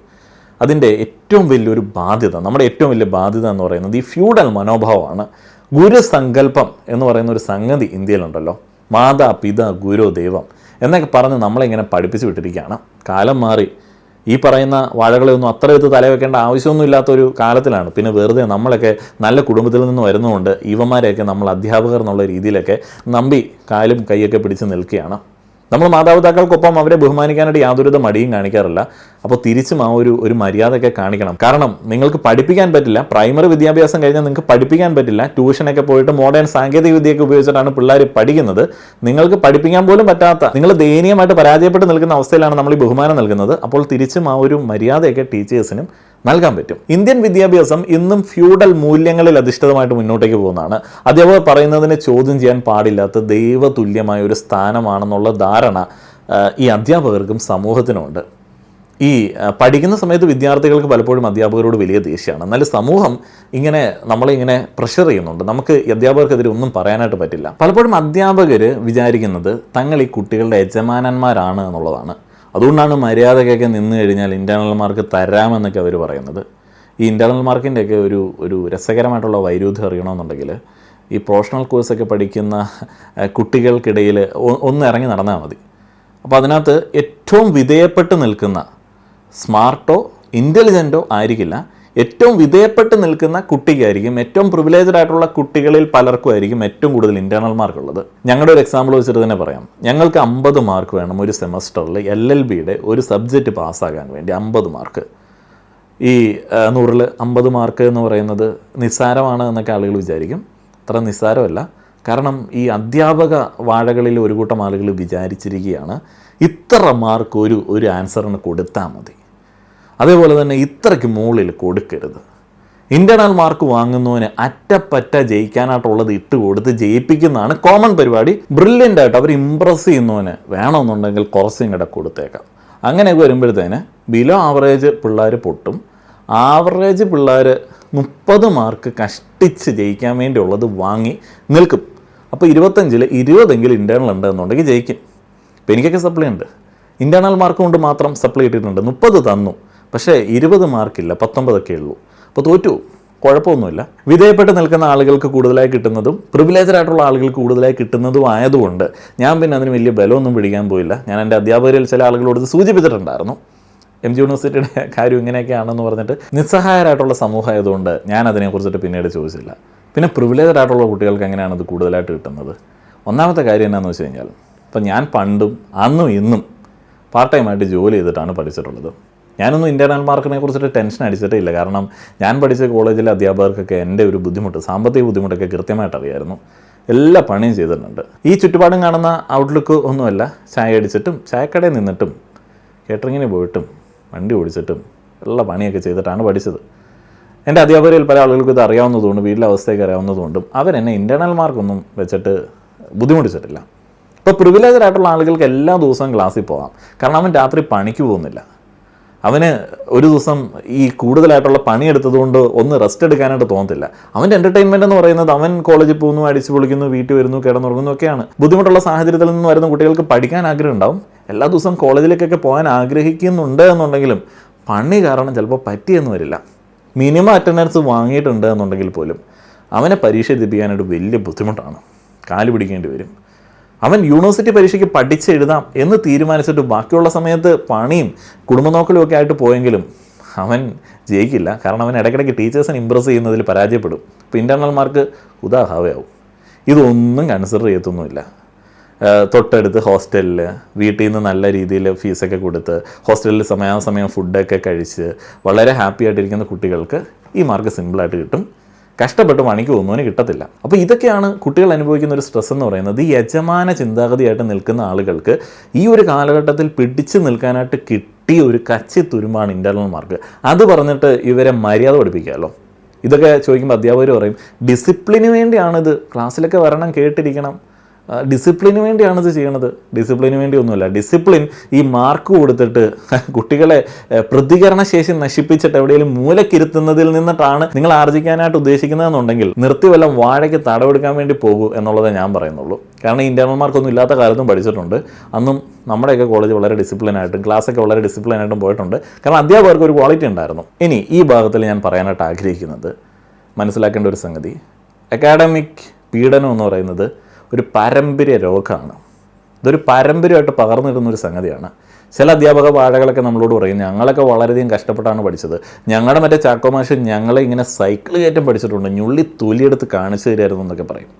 അതിൻ്റെ ഏറ്റവും വലിയൊരു ബാധ്യത, നമ്മുടെ ഏറ്റവും വലിയ ബാധ്യത എന്ന് പറയുന്നത് ഈ ഫ്യൂഡൽ മനോഭാവമാണ്. ഗുരുസങ്കല്പം എന്ന് പറയുന്ന ഒരു സംഗതി ഇന്ത്യയിലുണ്ടല്ലോ. മാതാ പിത ഗുരു ദൈവം എന്നൊക്കെ പറഞ്ഞ് നമ്മളിങ്ങനെ പഠിപ്പിച്ചു വിട്ടിരിക്കുകയാണ്. കാലം മാറി. ഈ പറയുന്ന വാഴകളെ ഒന്നും അത്ര ഇത് തലവെക്കേണ്ട ആവശ്യമൊന്നും ഇല്ലാത്തൊരു കാലത്തിലാണ്. പിന്നെ വെറുതെ നമ്മളൊക്കെ നല്ല കുടുംബത്തിൽ നിന്ന് വരുന്നതുകൊണ്ട് ഇവന്മാരെയൊക്കെ നമ്മൾ അധ്യാപകർ എന്നുള്ള രീതിയിലൊക്കെ നമ്പി കാലും കൈയൊക്കെ പിടിച്ച് നിൽക്കുകയാണ്. നമ്മൾ മാതാപിതാക്കൾക്കൊപ്പം അവരെ ബഹുമാനിക്കാനായിട്ട് യാതൊരുവിധ മടിയും കാണിക്കാറില്ല. അപ്പോൾ തിരിച്ചും ആ ഒരു മര്യാദയൊക്കെ കാണിക്കണം. കാരണം നിങ്ങൾക്ക് പഠിപ്പിക്കാൻ പറ്റില്ല, പ്രൈമറി വിദ്യാഭ്യാസം കഴിഞ്ഞാൽ നിങ്ങൾക്ക് പഠിപ്പിക്കാൻ പറ്റില്ല. ട്യൂഷനൊക്കെ പോയിട്ട് മോഡേൺ സാങ്കേതിക വിദ്യയൊക്കെ ഉപയോഗിച്ചിട്ടാണ് പിള്ളേർ പഠിക്കുന്നത്. നിങ്ങൾക്ക് പഠിപ്പിക്കാൻ പോലും പറ്റാത്ത, നിങ്ങൾ ദയനീയമായിട്ട് പരാജയപ്പെട്ട് നിൽക്കുന്ന അവസ്ഥയിലാണ് നമ്മൾ ഈ ബഹുമാനം നൽകുന്നത്. അപ്പോൾ തിരിച്ചും ആ ഒരു മര്യാദയൊക്കെ ടീച്ചേഴ്സിനും നൽകാൻ പറ്റും. ഇന്ത്യൻ വിദ്യാഭ്യാസം ഇന്നും ഫ്യൂഡൽ മൂല്യങ്ങളിൽ അധിഷ്ഠിതമായിട്ട് മുന്നോട്ടേക്ക് പോകുന്നതാണ്. അധ്യാപകർ പറയുന്നതിനെ ചോദ്യം ചെയ്യാൻ പാടില്ലാത്ത ദൈവതുല്യമായ ഒരു സ്ഥാനമാണെന്നുള്ള ധാരണ ഈ അധ്യാപകർക്കും സമൂഹത്തിനുമുണ്ട്. ഈ പഠിക്കുന്ന സമയത്ത് വിദ്യാർത്ഥികൾക്ക് പലപ്പോഴും അധ്യാപകരോട് വലിയ ദേഷ്യമാണ്. എന്നാൽ സമൂഹം നമ്മളിങ്ങനെ പ്രഷർ ചെയ്യുന്നുണ്ട്. നമുക്ക് അധ്യാപകർക്കെതിരെ ഒന്നും പറയാനായിട്ട് പറ്റില്ല. പലപ്പോഴും അധ്യാപകർ വിചാരിക്കുന്നത് തങ്ങൾ ഈ കുട്ടികളുടെ യജമാനന്മാരാണ് എന്നുള്ളതാണ്. അതുകൊണ്ടാണ് മര്യാദക്കൊക്കെ നിന്ന് കഴിഞ്ഞാൽ ഇൻറ്റേർണൽ മാർക്ക് തരാമെന്നൊക്കെ അവർ പറയുന്നത്. ഈ ഇൻറ്റേർണൽ മാർക്കിൻ്റെയൊക്കെ ഒരു രസകരമായിട്ടുള്ള വൈരുദ്ധ്യം അറിയണമെന്നുണ്ടെങ്കിൽ ഈ പ്രൊഫഷണൽ കോഴ്സൊക്കെ പഠിക്കുന്ന കുട്ടികൾക്കിടയിൽ ഒന്ന് ഇറങ്ങി നടന്നാൽ മതി. അപ്പോൾ അതിനകത്ത് ഏറ്റവും വിധേയപ്പെട്ട് നിൽക്കുന്ന, സ്മാർട്ടോ ഇൻ്റലിജൻറ്റോ ആയിരിക്കില്ല, ഏറ്റവും വിധേയപ്പെട്ട് നിൽക്കുന്ന കുട്ടിക്കായിരിക്കും, ഏറ്റവും പ്രിവിലേജ്ഡ് ആയിട്ടുള്ള കുട്ടികളിൽ പലർക്കും ആയിരിക്കും ഏറ്റവും കൂടുതൽ ഇൻറ്റേർണൽ മാർക്ക് ഉള്ളത്. ഞങ്ങളുടെ ഒരു എക്സാമ്പിൾ വെച്ചിട്ട് തന്നെ പറയാം. ഞങ്ങൾക്ക് 50 മാർക്ക് വേണം ഒരു സെമസ്റ്ററിൽ LLBയുടെ ഒരു സബ്ജക്റ്റ് പാസ്സാകാൻ വേണ്ടി. 50 മാർക്ക്. ഈ 100-ൽ 50 മാർക്ക് എന്ന് പറയുന്നത് നിസ്സാരമാണ് എന്നൊക്കെ ആളുകൾ വിചാരിക്കും. അത്ര നിസ്സാരമല്ല. കാരണം ഈ അധ്യാപക വാഴകളിൽ ഒരു കൂട്ടം ആളുകൾ വിചാരിച്ചിരിക്കുകയാണ് ഇത്ര മാർക്ക് ഒരു ആൻസറിന് കൊടുത്താൽ മതി, അതേപോലെ തന്നെ ഇത്രയ്ക്ക് മുകളിൽ കൊടുക്കരുത്. ഇൻറ്റേർണൽ മാർക്ക് വാങ്ങുന്നവന് അറ്റപ്പറ്റ ജയിക്കാനായിട്ടുള്ളത് ഇട്ട് കൊടുത്ത് ജയിപ്പിക്കുന്നതാണ് കോമൺ പരിപാടി. ബ്രില്യൻ്റ് ആയിട്ട് അവർ ഇമ്പ്രസ് ചെയ്യുന്നവന് വേണമെന്നുണ്ടെങ്കിൽ കുറച്ചും കൂടെ കൊടുത്തേക്കാം. അങ്ങനെയൊക്കെ വരുമ്പോഴത്തേന് ബിലോ ആവറേജ് പിള്ളേർ പൊട്ടും. ആവറേജ് പിള്ളേർ 30 മാർക്ക് കഷ്ടിച്ച് ജയിക്കാൻ വേണ്ടിയുള്ളത് വാങ്ങി നിൽക്കും. അപ്പോൾ 25-ൽ 20 ഇൻറ്റേർണൽ ഉണ്ട് എന്നുണ്ടെങ്കിൽ ജയിക്കും. ഇപ്പോൾ എനിക്കൊക്കെ സപ്ലൈ ഉണ്ട്, ഇൻറ്റേർണൽ മാർക്ക് കൊണ്ട് മാത്രം സപ്ലൈ ഇട്ടിട്ടുണ്ട്, 30 തന്നു, പക്ഷേ 20 മാർക്കില്ല, 19 ഉള്ളൂ. അപ്പോൾ തോറ്റു, കുഴപ്പമൊന്നുമില്ല. വിധേയപ്പെട്ട് നിൽക്കുന്ന ആളുകൾക്ക് കൂടുതലായി കിട്ടുന്നതും പ്രിവിലേജഡ് ആയിട്ടുള്ള ആളുകൾക്ക് കൂടുതലായി കിട്ടുന്നതും ആയതുകൊണ്ട് ഞാൻ പിന്നെ അതിന് വലിയ ബലമൊന്നും പിടിക്കാൻ പോയില്ല. ഞാൻ എൻ്റെ അധ്യാപകരിൽ ചില ആളുകളോട് സൂചിപ്പിച്ചിട്ടുണ്ടായിരുന്നു, MG യൂണിവേഴ്സിറ്റിയുടെ കാര്യം ഇങ്ങനെയൊക്കെയാണെന്ന് പറഞ്ഞിട്ട്. നിസ്സഹായരായിട്ടുള്ള സമൂഹമായതുകൊണ്ട് ഞാൻ അതിനെക്കുറിച്ചിട്ട് പിന്നീട് ചോദിച്ചില്ല. പിന്നെ പ്രിവിലേജഡ് ആയിട്ടുള്ള കുട്ടികൾക്ക് എങ്ങനെയാണ് ഇത് കൂടുതലായിട്ട് കിട്ടുന്നത്? ഒന്നാമത്തെ കാര്യം എന്താണെന്ന് വെച്ച് കഴിഞ്ഞാൽ, ഇപ്പം ഞാൻ പണ്ടും അന്നും ഇന്നും പാർട്ട് ടൈമായിട്ട് ജോലി ചെയ്തിട്ടാണ് പഠിച്ചിട്ടുള്ളത്. ഞാനൊന്നും ഇൻറ്റേർണൽ മാർക്കിനെ കുറിച്ചിട്ട് ടെൻഷൻ അടിച്ചിട്ടേ ഇല്ല. കാരണം ഞാൻ പഠിച്ച കോളേജിലെ അധ്യാപകർക്കൊക്കെ എൻ്റെ ഒരു ബുദ്ധിമുട്ട്, സാമ്പത്തിക ബുദ്ധിമുട്ടൊക്കെ കൃത്യമായിട്ട് അറിയായിരുന്നു. എല്ലാ പണിയും ചെയ്തിട്ടുണ്ട്. ഈ ചുറ്റുപാടും കാണുന്ന ഔട്ട്ലുക്ക് ഒന്നുമല്ല. ചായ അടിച്ചിട്ടും ചായക്കടയിൽ നിന്നിട്ടും കേറ്ററിങ്ങിന് പോയിട്ടും വണ്ടി ഓടിച്ചിട്ടും ഉള്ള പണിയൊക്കെ ചെയ്തിട്ടാണ് പഠിച്ചത്. എൻ്റെ അധ്യാപകരിൽ പല ആളുകൾക്കും ഇത് അറിയാവുന്നതുകൊണ്ടും വീട്ടിലെ അവസ്ഥയൊക്കെ അറിയാവുന്നതുകൊണ്ടും അവരെന്നെ ഇൻറ്റേർണൽ മാർക്കൊന്നും വെച്ചിട്ട് ബുദ്ധിമുട്ടിച്ചിട്ടില്ല. ഇപ്പോൾ പ്രിവിലേജഡ് ആയിട്ടുള്ള ആളുകൾക്ക് എല്ലാ ദിവസവും ക്ലാസ്സിൽ പോകാം. കാരണം അവൻ രാത്രി പണിക്ക് പോകുന്നില്ല. അവന് ഒരു ദിവസം ഈ കൂടുതലായിട്ടുള്ള പണിയെടുത്തതുകൊണ്ട് ഒന്ന് റെസ്റ്റ് എടുക്കാനായിട്ട് തോന്നത്തില്ല. അവൻ്റെ എൻ്റർടൈൻമെൻറ്റ് എന്ന് പറയുന്നത് അവൻ കോളേജിൽ പോകുന്നു, അടിച്ചു പൊളിക്കുന്നു, വീട്ടിൽ വരുന്നു, കിടന്നുറങ്ങുന്നു ഒക്കെയാണ്. ബുദ്ധിമുട്ടുള്ള സാഹചര്യത്തിൽ നിന്ന് വരുന്ന കുട്ടികൾക്ക് പഠിക്കാൻ ആഗ്രഹം ഉണ്ടാവും. എല്ലാ ദിവസവും കോളേജിലേക്കൊക്കെ പോകാൻ ആഗ്രഹിക്കുന്നുണ്ട് എന്നുണ്ടെങ്കിലും പണി കാരണം ചിലപ്പോൾ പറ്റിയെന്ന് വരില്ല. മിനിമം അറ്റൻഡൻസ് വാങ്ങിയിട്ടുണ്ട് എന്നുണ്ടെങ്കിൽ പോലും അവനെ പരീക്ഷ എഴുതിപ്പിക്കാനായിട്ട് വലിയ ബുദ്ധിമുട്ടാണ്, കാല് പിടിക്കേണ്ടി വരും. അവൻ യൂണിവേഴ്സിറ്റി പരീക്ഷയ്ക്ക് പഠിച്ചെഴുതാം എന്ന് തീരുമാനിച്ചിട്ട് ബാക്കിയുള്ള സമയത്ത് പണിയും കുടുംബനോക്കലും ഒക്കെ ആയിട്ട് പോയെങ്കിലും അവൻ ജയിക്കില്ല. കാരണം അവൻ ഇടയ്ക്കിടയ്ക്ക് ടീച്ചേഴ്സിനെ ഇമ്പ്രസ് ചെയ്യുന്നതിൽ പരാജയപ്പെടും. ഇപ്പോൾ ഇൻറ്റേർണൽ മാർക്ക് ഉദാഹരണമാവും. ഇതൊന്നും കൺസിഡർ ചെയ്യത്തൊന്നുമില്ല. തൊട്ടടുത്ത് ഹോസ്റ്റലിൽ വീട്ടിൽ നിന്ന് നല്ല രീതിയിൽ ഫീസൊക്കെ കൊടുത്ത് ഹോസ്റ്റലിൽ സമയാസമയം ഫുഡൊക്കെ കഴിച്ച് വളരെ ഹാപ്പി ആയിട്ടിരിക്കുന്ന കുട്ടികൾക്ക് ഈ മാർക്ക് സിമ്പിളായിട്ട് കിട്ടും. കഷ്ടപ്പെട്ട് പണിക്ക് പോകുന്നവന് കിട്ടത്തില്ല. അപ്പോൾ ഇതൊക്കെയാണ് കുട്ടികൾ അനുഭവിക്കുന്ന ഒരു സ്ട്രെസ് എന്ന് പറയുന്നത്. ഈ യജമാന ചിന്താഗതിയായിട്ട് നിൽക്കുന്ന ആളുകൾക്ക് ഈ ഒരു കാലഘട്ടത്തിൽ പിടിച്ചു നിൽക്കാനായിട്ട് കിട്ടിയ ഒരു കച്ചിത്തുരുമ്പാണ് ഇൻറ്റേർണൽ മാർക്ക്. അത് പറഞ്ഞിട്ട് ഇവരെ മര്യാദ പഠിപ്പിക്കാമല്ലോ. ഇതൊക്കെ ചോദിക്കുമ്പോൾ അധ്യാപകർ പറയും, ഡിസിപ്ലിന് വേണ്ടിയാണിത്, ക്ലാസ്സിലൊക്കെ വരണം, കേട്ടിരിക്കണം, ഡിസിപ്ലിന് വേണ്ടിയാണിത് ചെയ്യണത്. ഡിസിപ്ലിന് വേണ്ടി ഒന്നുമില്ല. ഡിസിപ്ലിൻ ഈ മാർക്ക് കൊടുത്തിട്ട് കുട്ടികളെ പ്രതികരണശേഷി നശിപ്പിച്ചിട്ട് എവിടെയെങ്കിലും മൂലക്കിരുത്തുന്നതിൽ നിന്നിട്ടാണ് നിങ്ങൾ ആർജിക്കാനായിട്ട് ഉദ്ദേശിക്കുന്നതെന്നുണ്ടെങ്കിൽ നിർത്തി വല്ലതും വാഴയ്ക്ക് തടവെടുക്കാൻ വേണ്ടി പോകൂ എന്നുള്ളതേ ഞാൻ പറയുന്നുള്ളൂ. കാരണം ഇൻറ്റേർണൽ മാർക്കൊന്നും ഇല്ലാത്ത കാലത്തും പഠിച്ചിട്ടുണ്ട്. അന്നും നമ്മുടെയൊക്കെ കോളേജ് വളരെ ഡിസിപ്ലിനായിട്ടും ക്ലാസ്സൊക്കെ വളരെ ഡിസിപ്ലിനായിട്ടും പോയിട്ടുണ്ട്. കാരണം അധ്യാപകർക്ക് ഒരു ക്വാളിറ്റി ഉണ്ടായിരുന്നു. ഇനി ഈ ഭാഗത്തിൽ ഞാൻ പറയാനായിട്ട് ആഗ്രഹിക്കുന്നത്, മനസ്സിലാക്കേണ്ട ഒരു സംഗതി, അക്കാഡമിക് പീഡനം എന്ന് പറയുന്നത് ഒരു പാരമ്പര്യ രോഗമാണ്. ഇതൊരു പാരമ്പര്യമായിട്ട് പകർന്നിടുന്നൊരു സംഗതിയാണ്. ചില അധ്യാപക വാഴകളൊക്കെ നമ്മളോട് പറയും, ഞങ്ങളൊക്കെ വളരെയധികം കഷ്ടപ്പെട്ടാണ് പഠിച്ചത്, ഞങ്ങളുടെ മറ്റേ ചാക്കോമാഷ് ഞങ്ങളെ ഇങ്ങനെ സൈക്കിൾ കയറ്റം പഠിച്ചിട്ടുണ്ട്, ഞുള്ളി തൊലിയെടുത്ത് കാണിച്ചു തരുമായിരുന്നു എന്നൊക്കെ പറയും.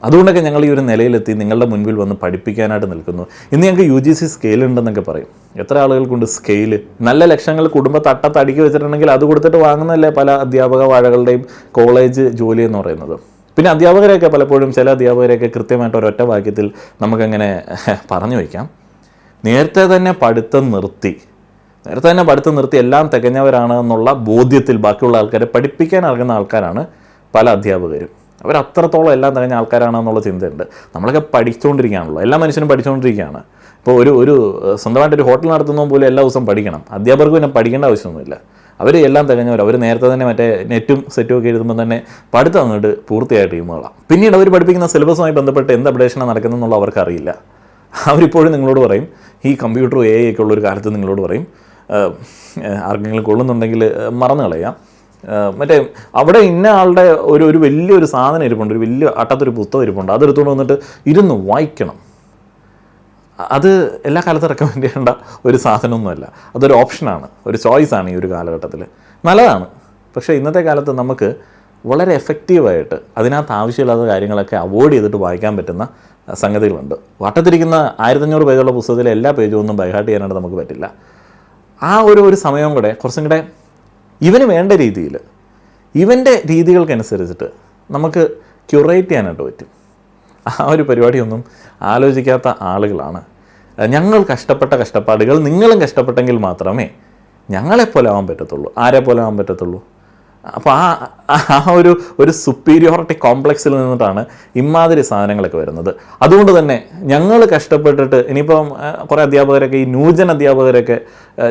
അതുകൊണ്ടൊക്കെ ഞങ്ങൾ ഈ ഒരു നിലയിലെത്തി നിങ്ങളുടെ മുൻപിൽ വന്ന് പഠിപ്പിക്കാനായിട്ട് നിൽക്കുന്നു. ഇന്ന് ഞങ്ങൾക്ക് UGC സ്കെയിൽ ഉണ്ടെന്നൊക്കെ പറയും. എത്ര ആളുകൾക്കുണ്ട് സ്കെയിൽ? നല്ല ലക്ഷങ്ങൾ കുടുംബ തട്ടത്തടിക്ക് വെച്ചിട്ടുണ്ടെങ്കിൽ അത് കൊടുത്തിട്ട് വാങ്ങുന്നതല്ലേ പല അധ്യാപക വാഴകളുടെയും കോളേജ് ജോലി എന്ന് പറയുന്നത്. പിന്നെ അധ്യാപകരെയൊക്കെ പലപ്പോഴും ചില അധ്യാപകരെയൊക്കെ കൃത്യമായിട്ട് ഒരൊറ്റ വാക്യത്തിൽ നമുക്കങ്ങനെ പറഞ്ഞു വയ്ക്കാം, നേരത്തെ തന്നെ പഠിത്തം നിർത്തി എല്ലാം തികഞ്ഞവരാണ് എന്നുള്ള ബോധ്യത്തിൽ ബാക്കിയുള്ള ആൾക്കാരെ പഠിപ്പിക്കാൻ അറിയുന്ന ആൾക്കാരാണ് പല അധ്യാപകരും. അവരത്രത്തോളം എല്ലാം തികഞ്ഞ ആൾക്കാരാണെന്നുള്ള ചിന്തയുണ്ട്. നമ്മളൊക്കെ പഠിച്ചുകൊണ്ടിരിക്കുകയാണല്ലോ, എല്ലാ മനുഷ്യനും പഠിച്ചുകൊണ്ടിരിക്കുകയാണ്. ഇപ്പോൾ ഒരു സ്വന്തമായിട്ടൊരു ഹോട്ടൽ നടത്തുന്ന പോലും എല്ലാ ദിവസവും പഠിക്കണം. അധ്യാപകർക്ക് പിന്നെ പഠിക്കേണ്ട ആവശ്യമൊന്നുമില്ല. അവർ എല്ലാം തികഞ്ഞവർ. അവർ നേരത്തെ തന്നെ മറ്റേ നെറ്റും സെറ്റും ഒക്കെ എഴുതുമ്പോൾ തന്നെ പഠിത്തം അങ്ങോട്ട് പൂർത്തിയായ ടീമുകളാണ്. പിന്നീട് അവർ പഠിപ്പിക്കുന്ന സിലബസുമായി ബന്ധപ്പെട്ട് എന്ത് അപ്ഡേഷനാണ് നടക്കുന്നതെന്നുള്ള അവർക്കറിയില്ല. അവരിപ്പോഴും നിങ്ങളോട് പറയും, ഈ കമ്പ്യൂട്ടറും AI ഒക്കെ ഉള്ളൊരു കാലത്ത് നിങ്ങളോട് പറയും, ആർക്കെങ്കിലും കൊള്ളുന്നുണ്ടെങ്കിൽ മറന്നു കളയാം, മറ്റേ അവിടെ ഇന്ന ആളുടെ ഒരു വലിയൊരു സാധനം ഇരിപ്പുണ്ട്, ഒരു വലിയ അട്ടത്തൊരു പുസ്തകം ഇരിപ്പുണ്ട്, അതെടുത്തുകൊണ്ട് വന്നിട്ട് ഇരുന്ന് വായിക്കണം. അത് എല്ലാ കാലത്തും റെക്കമെൻഡ് ചെയ്യേണ്ട ഒരു സാധനമൊന്നുമല്ല. അതൊരു ഓപ്ഷനാണ്, ഒരു ചോയ്സാണ് ഈ ഒരു കാലഘട്ടത്തിൽ. നല്ലതാണ്. പക്ഷേ ഇന്നത്തെ കാലത്ത് നമുക്ക് വളരെ എഫക്റ്റീവായിട്ട് അതിനകത്ത് ആവശ്യമില്ലാത്ത കാര്യങ്ങളൊക്കെ അവോയ്ഡ് ചെയ്തിട്ട് വായിക്കാൻ പറ്റുന്ന സംഗതികളുണ്ട്. വട്ടത്തിരിക്കുന്ന 1500 പേജുള്ള പുസ്തകത്തിലെ എല്ലാ പേജും ഒന്നും ബൈഹാർട്ട് ചെയ്യാനായിട്ട് നമുക്ക് പറ്റില്ല. ആ ഒരു സമയം കൂടെ കുറച്ചും കൂടെ ഇവന് വേണ്ട രീതിയിൽ ഇവൻ്റെ രീതികൾക്കനുസരിച്ചിട്ട് നമുക്ക് ക്യൂറേറ്റ് ചെയ്യാനായിട്ട് പറ്റും. ആ ഒരു പരിപാടിയൊന്നും ആലോചിക്കാത്ത ആളുകളാണ്. ഞങ്ങൾ കഷ്ടപ്പെട്ട കഷ്ടപ്പാടുകൾ നിങ്ങളും കഷ്ടപ്പെട്ടെങ്കിൽ മാത്രമേ ഞങ്ങളെപ്പോലെ ആവാൻ പറ്റത്തുള്ളൂ. ആരെ പോലെ ആവാൻ പറ്റത്തുള്ളൂ? അപ്പോൾ ആ ഒരു സുപ്പീരിയോറിറ്റി കോംപ്ലക്സിൽ നിന്നിട്ടാണ് ഇമാതിരി സാധനങ്ങളൊക്കെ വരുന്നത്. അതുകൊണ്ട് തന്നെ ഞങ്ങൾ കഷ്ടപ്പെട്ടിട്ട് ഇനിയിപ്പം കുറേ അധ്യാപകരൊക്കെ ഈ ന്യൂജൻ അധ്യാപകരൊക്കെ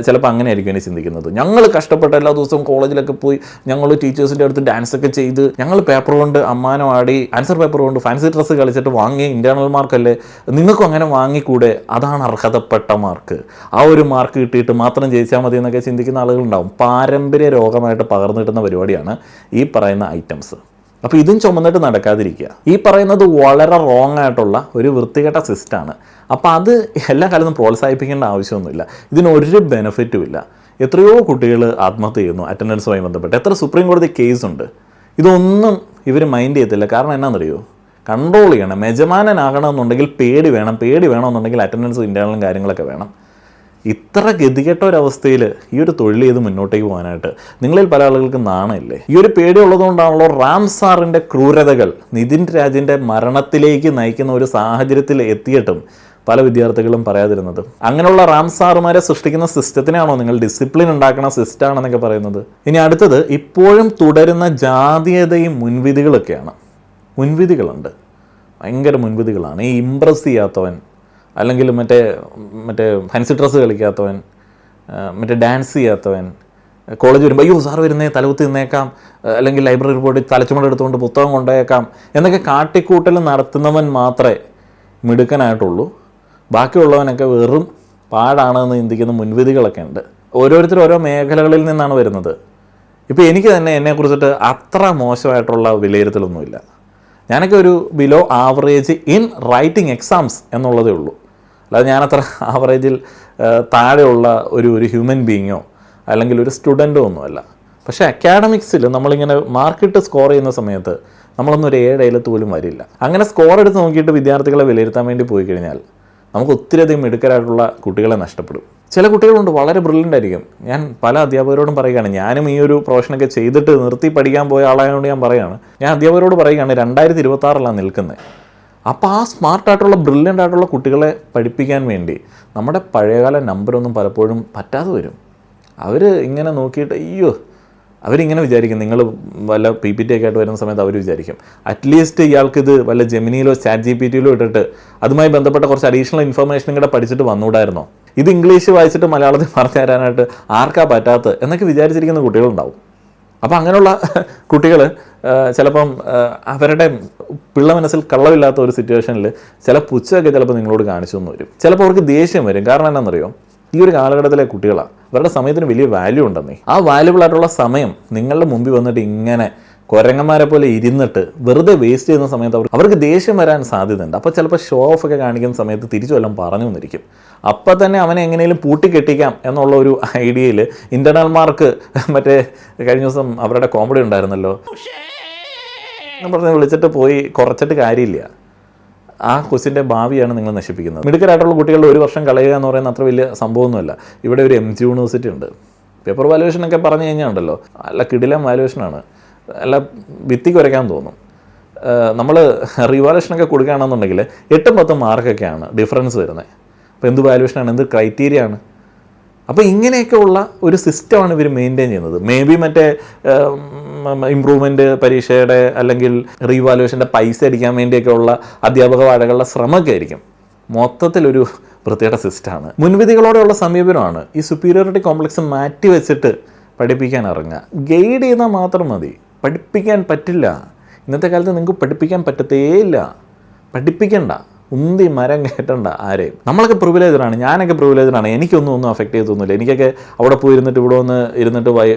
ചിലപ്പോൾ അങ്ങനെ ആയിരിക്കും എന്നെ ചിന്തിക്കുന്നത്. ഞങ്ങൾ കഷ്ടപ്പെട്ട എല്ലാ ദിവസവും കോളേജിലൊക്കെ പോയി ഞങ്ങൾ ടീച്ചേഴ്സിൻ്റെ അടുത്ത് ഡാൻസൊക്കെ ചെയ്ത് ഞങ്ങൾ പേപ്പർ കൊണ്ട് അമ്മാനം ആടി ആൻസർ പേപ്പർ കൊണ്ട് ഫാൻസി ഡ്രസ്സ് കളിച്ചിട്ട് വാങ്ങിയ ഇൻറ്റേർണൽ മാർക്കല്ലേ, നിങ്ങൾക്കും അങ്ങനെ വാങ്ങിക്കൂടെ, അതാണ് അർഹതപ്പെട്ട മാർക്ക്, ആ ഒരു മാർക്ക് കിട്ടിയിട്ട് മാത്രം ജയിച്ചാൽ മതി എന്നൊക്കെ ചിന്തിക്കുന്ന ആളുകളുണ്ടാവും. പാരമ്പര്യ രോഗമായിട്ട് പകർന്നു കിട്ടുന്ന പരിപാടിയാണ് ഈ പറയുന്ന ഐറ്റംസ്. അപ്പോൾ ഇതും ചുമന്നിട്ട് നടക്കാതിരിക്കുക. ഈ പറയുന്നത് വളരെ റോങ് ആയിട്ടുള്ള ഒരു വൃത്തികെട്ട സിസ്റ്റമാണ്. അപ്പോൾ അത് എല്ലാ കാലത്തും പ്രോത്സാഹിപ്പിക്കേണ്ട ആവശ്യമൊന്നുമില്ല. ഇതിനൊരു ബെനിഫിറ്റും ഇല്ല. എത്രയോ കുട്ടികൾ ആത്മഹത്യ ചെയ്യുന്നു അറ്റൻഡൻസുമായി ബന്ധപ്പെട്ട്. എത്ര സുപ്രീം കോടതി കേസുണ്ട്. ഇതൊന്നും ഇവർ മൈൻഡ് ചെയ്യത്തില്ല. കാരണം എന്നാണെന്നറിയോ, കൺട്രോൾ ചെയ്യണം. യജമാനനാകണമെന്നുണ്ടെങ്കിൽ പേടി വേണമെന്നുണ്ടെങ്കിൽ അറ്റൻഡൻസും ഇൻറ്റേർണലും കാര്യങ്ങളൊക്കെ വേണം. ഇത്ര ഗതികെട്ട ഒരവസ്ഥയിൽ ഈ ഒരു തൊഴിൽ ചെയ്ത് മുന്നോട്ടേക്ക് പോകാനായിട്ട് നിങ്ങളിൽ പല ആളുകൾക്ക് നാണമില്ലേ? ഈ ഒരു പേടി ഉള്ളതുകൊണ്ടാണല്ലോ റാം സാറിൻ്റെ ക്രൂരതകൾ നിതിൻ രാജിൻ്റെ മരണത്തിലേക്ക് നയിക്കുന്ന ഒരു സാഹചര്യത്തിൽ എത്തിയിട്ടും പല വിദ്യാർത്ഥികളും പറയാതിരുന്നത്. അങ്ങനെയുള്ള റാം സാറുമാരെ സൃഷ്ടിക്കുന്ന സിസ്റ്റത്തിനാണോ നിങ്ങൾ ഡിസിപ്ലിൻ ഉണ്ടാക്കുന്ന സിസ്റ്റമാണെന്നൊക്കെ പറയുന്നത്? ഇനി അടുത്തത്, ഇപ്പോഴും തുടരുന്ന ജാതീയതയും മുൻവിധികളൊക്കെയാണ്. മുൻവിധികളുണ്ട്, ഭയങ്കര മുൻവിധികളാണ്. ഈ ഇംപ്രസ് ചെയ്യാത്തവൻ, അല്ലെങ്കിൽ മറ്റേ ഫാൻസി ഡ്രസ്സ് കളിക്കാത്തവൻ, മറ്റേ ഡാൻസ് ചെയ്യാത്തവൻ, കോളേജ് വരുമ്പോൾ അയ്യോ സാർ വരുന്നേ തലകുത്തി നിന്നേക്കാം, അല്ലെങ്കിൽ ലൈബ്രറി പോയിട്ട് തലച്ചുമടെടുത്തുകൊണ്ട് പുസ്തകം കൊണ്ടുപോയേക്കാം എന്നൊക്കെ കാട്ടിക്കൂട്ടൽ നടത്തുന്നവൻ മാത്രമേ മിടുക്കനായിട്ടുള്ളൂ. ബാക്കിയുള്ളവനൊക്കെ വെറും പാടാണെന്ന് ചിന്തിക്കുന്ന മുൻവിധികളൊക്കെ ഉണ്ട്. ഓരോരുത്തരും ഓരോ മേഖലകളിൽ നിന്നാണ് വരുന്നത്. ഇപ്പോൾ എനിക്ക് തന്നെ എന്നെക്കുറിച്ചിട്ട് അത്ര മോശമായിട്ടുള്ള വിലയിരുത്തലൊന്നുമില്ല. ഞാനൊക്കെ ഒരു below average in writing exams എന്നുള്ളതേ ഉള്ളൂ. അല്ലാതെ ഞാനത്ര ആവറേജിൽ താഴെയുള്ള ഒരു ഹ്യൂമൻ ബീയിങ്ങോ അല്ലെങ്കിൽ ഒരു സ്റ്റുഡൻറ്റോ ഒന്നുമല്ല. പക്ഷേ അക്കാഡമിക്സിൽ നമ്മളിങ്ങനെ മാർക്കിട്ട് സ്കോർ ചെയ്യുന്ന സമയത്ത് നമ്മളൊന്നും ഒരു 7 അയലത്ത് പോലും വരില്ല. അങ്ങനെ സ്കോർ എടുത്ത് നോക്കിയിട്ട് വിദ്യാർത്ഥികളെ വിലയിരുത്താൻ വേണ്ടി പോയി കഴിഞ്ഞാൽ നമുക്ക് ഒത്തിരിയധികം മിടുക്കരായിട്ടുള്ള കുട്ടികളെ നഷ്ടപ്പെടും. ചില കുട്ടികളുണ്ട് വളരെ ബ്രില്യൻ്റ് ആയിരിക്കും. ഞാൻ പല അധ്യാപകരോടും പറയുകയാണ്, ഞാനും ഈ ഒരു പ്രൊഫഷനൊക്കെ ചെയ്തിട്ട് നിർത്തി പഠിക്കാൻ പോയ ആളായതുകൊണ്ട് ഞാൻ പറയുകയാണ്, ഞാൻ അധ്യാപകരോട് പറയുകയാണ് 2026 നിൽക്കുന്നത്. അപ്പോൾ ആ സ്മാർട്ടായിട്ടുള്ള ബ്രില്യൻ്റ് ആയിട്ടുള്ള കുട്ടികളെ പഠിപ്പിക്കാൻ വേണ്ടി നമ്മുടെ പഴയകാല നമ്പറൊന്നും പലപ്പോഴും പറ്റാതെ വരും. അവർ ഇങ്ങനെ നോക്കിയിട്ട് അയ്യോ, അവരിങ്ങനെ വിചാരിക്കും, നിങ്ങൾ വല്ല PPT ഒക്കെ ആയിട്ട് വരുന്ന സമയത്ത് അവർ വിചാരിക്കും അറ്റ്ലീസ്റ്റ് ഇയാൾക്കിത് വല്ല ജെമിനിയിലോ ചാറ്റ് GPT ഇട്ടിട്ട് അതുമായി ബന്ധപ്പെട്ട കുറച്ച് അഡീഷണൽ ഇൻഫർമേഷനും കൂടെ പഠിച്ചിട്ട് വന്നുകൂടായിരുന്നോ, ഇത് ഇംഗ്ലീഷ് വായിച്ചിട്ട് മലയാളത്തിൽ പറഞ്ഞു തരാനായിട്ട് ആർക്കാ പറ്റാത്തത് എന്നൊക്കെ വിചാരിച്ചിരിക്കുന്ന കുട്ടികളുണ്ടാവും. അപ്പോൾ അങ്ങനെയുള്ള കുട്ടികൾ ചിലപ്പം അവരുടെ പിള്ള മനസ്സിൽ കള്ളമില്ലാത്ത ഒരു സിറ്റുവേഷനിൽ ചില പുച്ഛമൊക്കെ ചിലപ്പോൾ നിങ്ങളോട് കാണിച്ചു എന്ന് വരും. ചിലപ്പോൾ അവർക്ക് ദേഷ്യം വരും. കാരണം എന്താണെന്നറിയോ, ഈ ഒരു കാലഘട്ടത്തിലെ കുട്ടികളാണ്, അവരുടെ സമയത്തിന് വലിയ വാല്യൂ ഉണ്ടെന്നേ. ആ വാല്യുബിൾ ആയിട്ടുള്ള സമയം നിങ്ങളുടെ മുമ്പിൽ വന്നിട്ട് ഇങ്ങനെ കുരങ്ങന്മാരെ പോലെ ഇരുന്നിട്ട് വെറുതെ വേസ്റ്റ് ചെയ്യുന്ന സമയത്ത് അവർക്ക് ദേഷ്യം വരാൻ സാധ്യതയുണ്ട്. അപ്പോൾ ചിലപ്പോൾ ഷോ ഓഫ് ഒക്കെ കാണിക്കുന്ന സമയത്ത് തിരിച്ചു വല്ലതും പറഞ്ഞു വന്നിരിക്കും. അപ്പം തന്നെ അവനെ എങ്ങനെയും പൂട്ടിക്കെട്ടിക്കാം എന്നുള്ള ഒരു ഐഡിയയിൽ ഇൻ്റർണൽ മാർക്ക് മറ്റേ കഴിഞ്ഞ ദിവസം അവരുടെ കോമഡി ഉണ്ടായിരുന്നല്ലോ എന്ന് പറഞ്ഞ് വിളിച്ചിട്ട് പോയി കുറച്ചിട്ട് കാര്യമില്ല. ആ ക്വസ്റ്റിൻ്റെ ഭാവിയാണ് നിങ്ങൾ നശിപ്പിക്കുന്നത്. മിടുക്കരായിട്ടുള്ള കുട്ടികളുടെ 1 വർഷം കളയുക എന്ന് പറയുന്നത് അത്ര വലിയ സംഭവമൊന്നുമല്ല. ഇവിടെ ഒരു MG യൂണിവേഴ്സിറ്റി ഉണ്ട്. പേപ്പർ വാല്യുവേഷനൊക്കെ പറഞ്ഞു കഴിഞ്ഞാൽ ഉണ്ടല്ലോ, നല്ല കിടിലം വാല്യുവേഷനാണ്, നല്ല ഭിത്തി കുരയ്ക്കാൻ തോന്നും. നമ്മൾ റിവാലുവേഷനൊക്കെ കൊടുക്കുകയാണെന്നുണ്ടെങ്കിൽ 8-10 മാർക്കൊക്കെയാണ് ഡിഫറൻസ് വരുന്നത്. അപ്പോൾ എന്ത് വാല്യുവേഷനാണ്, എന്ത് ക്രൈറ്റീരിയ ആണ്? അപ്പോൾ ഇങ്ങനെയൊക്കെ ഉള്ള ഒരു സിസ്റ്റമാണ് ഇവർ മെയിൻറ്റെയിൻ ചെയ്യുന്നത്. മേ ബി മറ്റേ ഇമ്പ്രൂവ്മെൻറ്റ് പരീക്ഷയുടെ അല്ലെങ്കിൽ റീവാലുവേഷൻ്റെ പൈസ അടിക്കാൻ വേണ്ടിയൊക്കെ ഉള്ള അധ്യാപക വാഴകളുടെ ശ്രമമൊക്കെ ആയിരിക്കും. മൊത്തത്തിലൊരു പ്രത്യേക സിസ്റ്റമാണ്. മുൻവിധികളോടെയുള്ള സമീപനമാണ്. ഈ സുപ്പീരിയോറിറ്റി കോംപ്ലക്സ് മാറ്റി വെച്ചിട്ട് പഠിപ്പിക്കാൻ ഇറങ്ങുക. ഗൈഡ് ചെയ്താൽ മാത്രം മതി, പഠിപ്പിക്കാൻ പറ്റില്ല. ഇന്നത്തെ കാലത്ത് നിങ്ങൾക്ക് പഠിപ്പിക്കാൻ പറ്റത്തേയില്ല. പഠിപ്പിക്കണ്ട, ഉന്തി മരം കയറ്റണ്ട ആരെയും. നമ്മളൊക്കെ പ്രിവിലേജറാണ്, ഞാനൊക്കെ പ്രിവിലേജറാണ്. എനിക്കൊന്നും അഫക്റ്റ് ചെയ്തൊന്നുമില്ല. എനിക്കൊക്കെ അവിടെ പോയി ഇവിടെ വന്ന് ഇരുന്നിട്ട്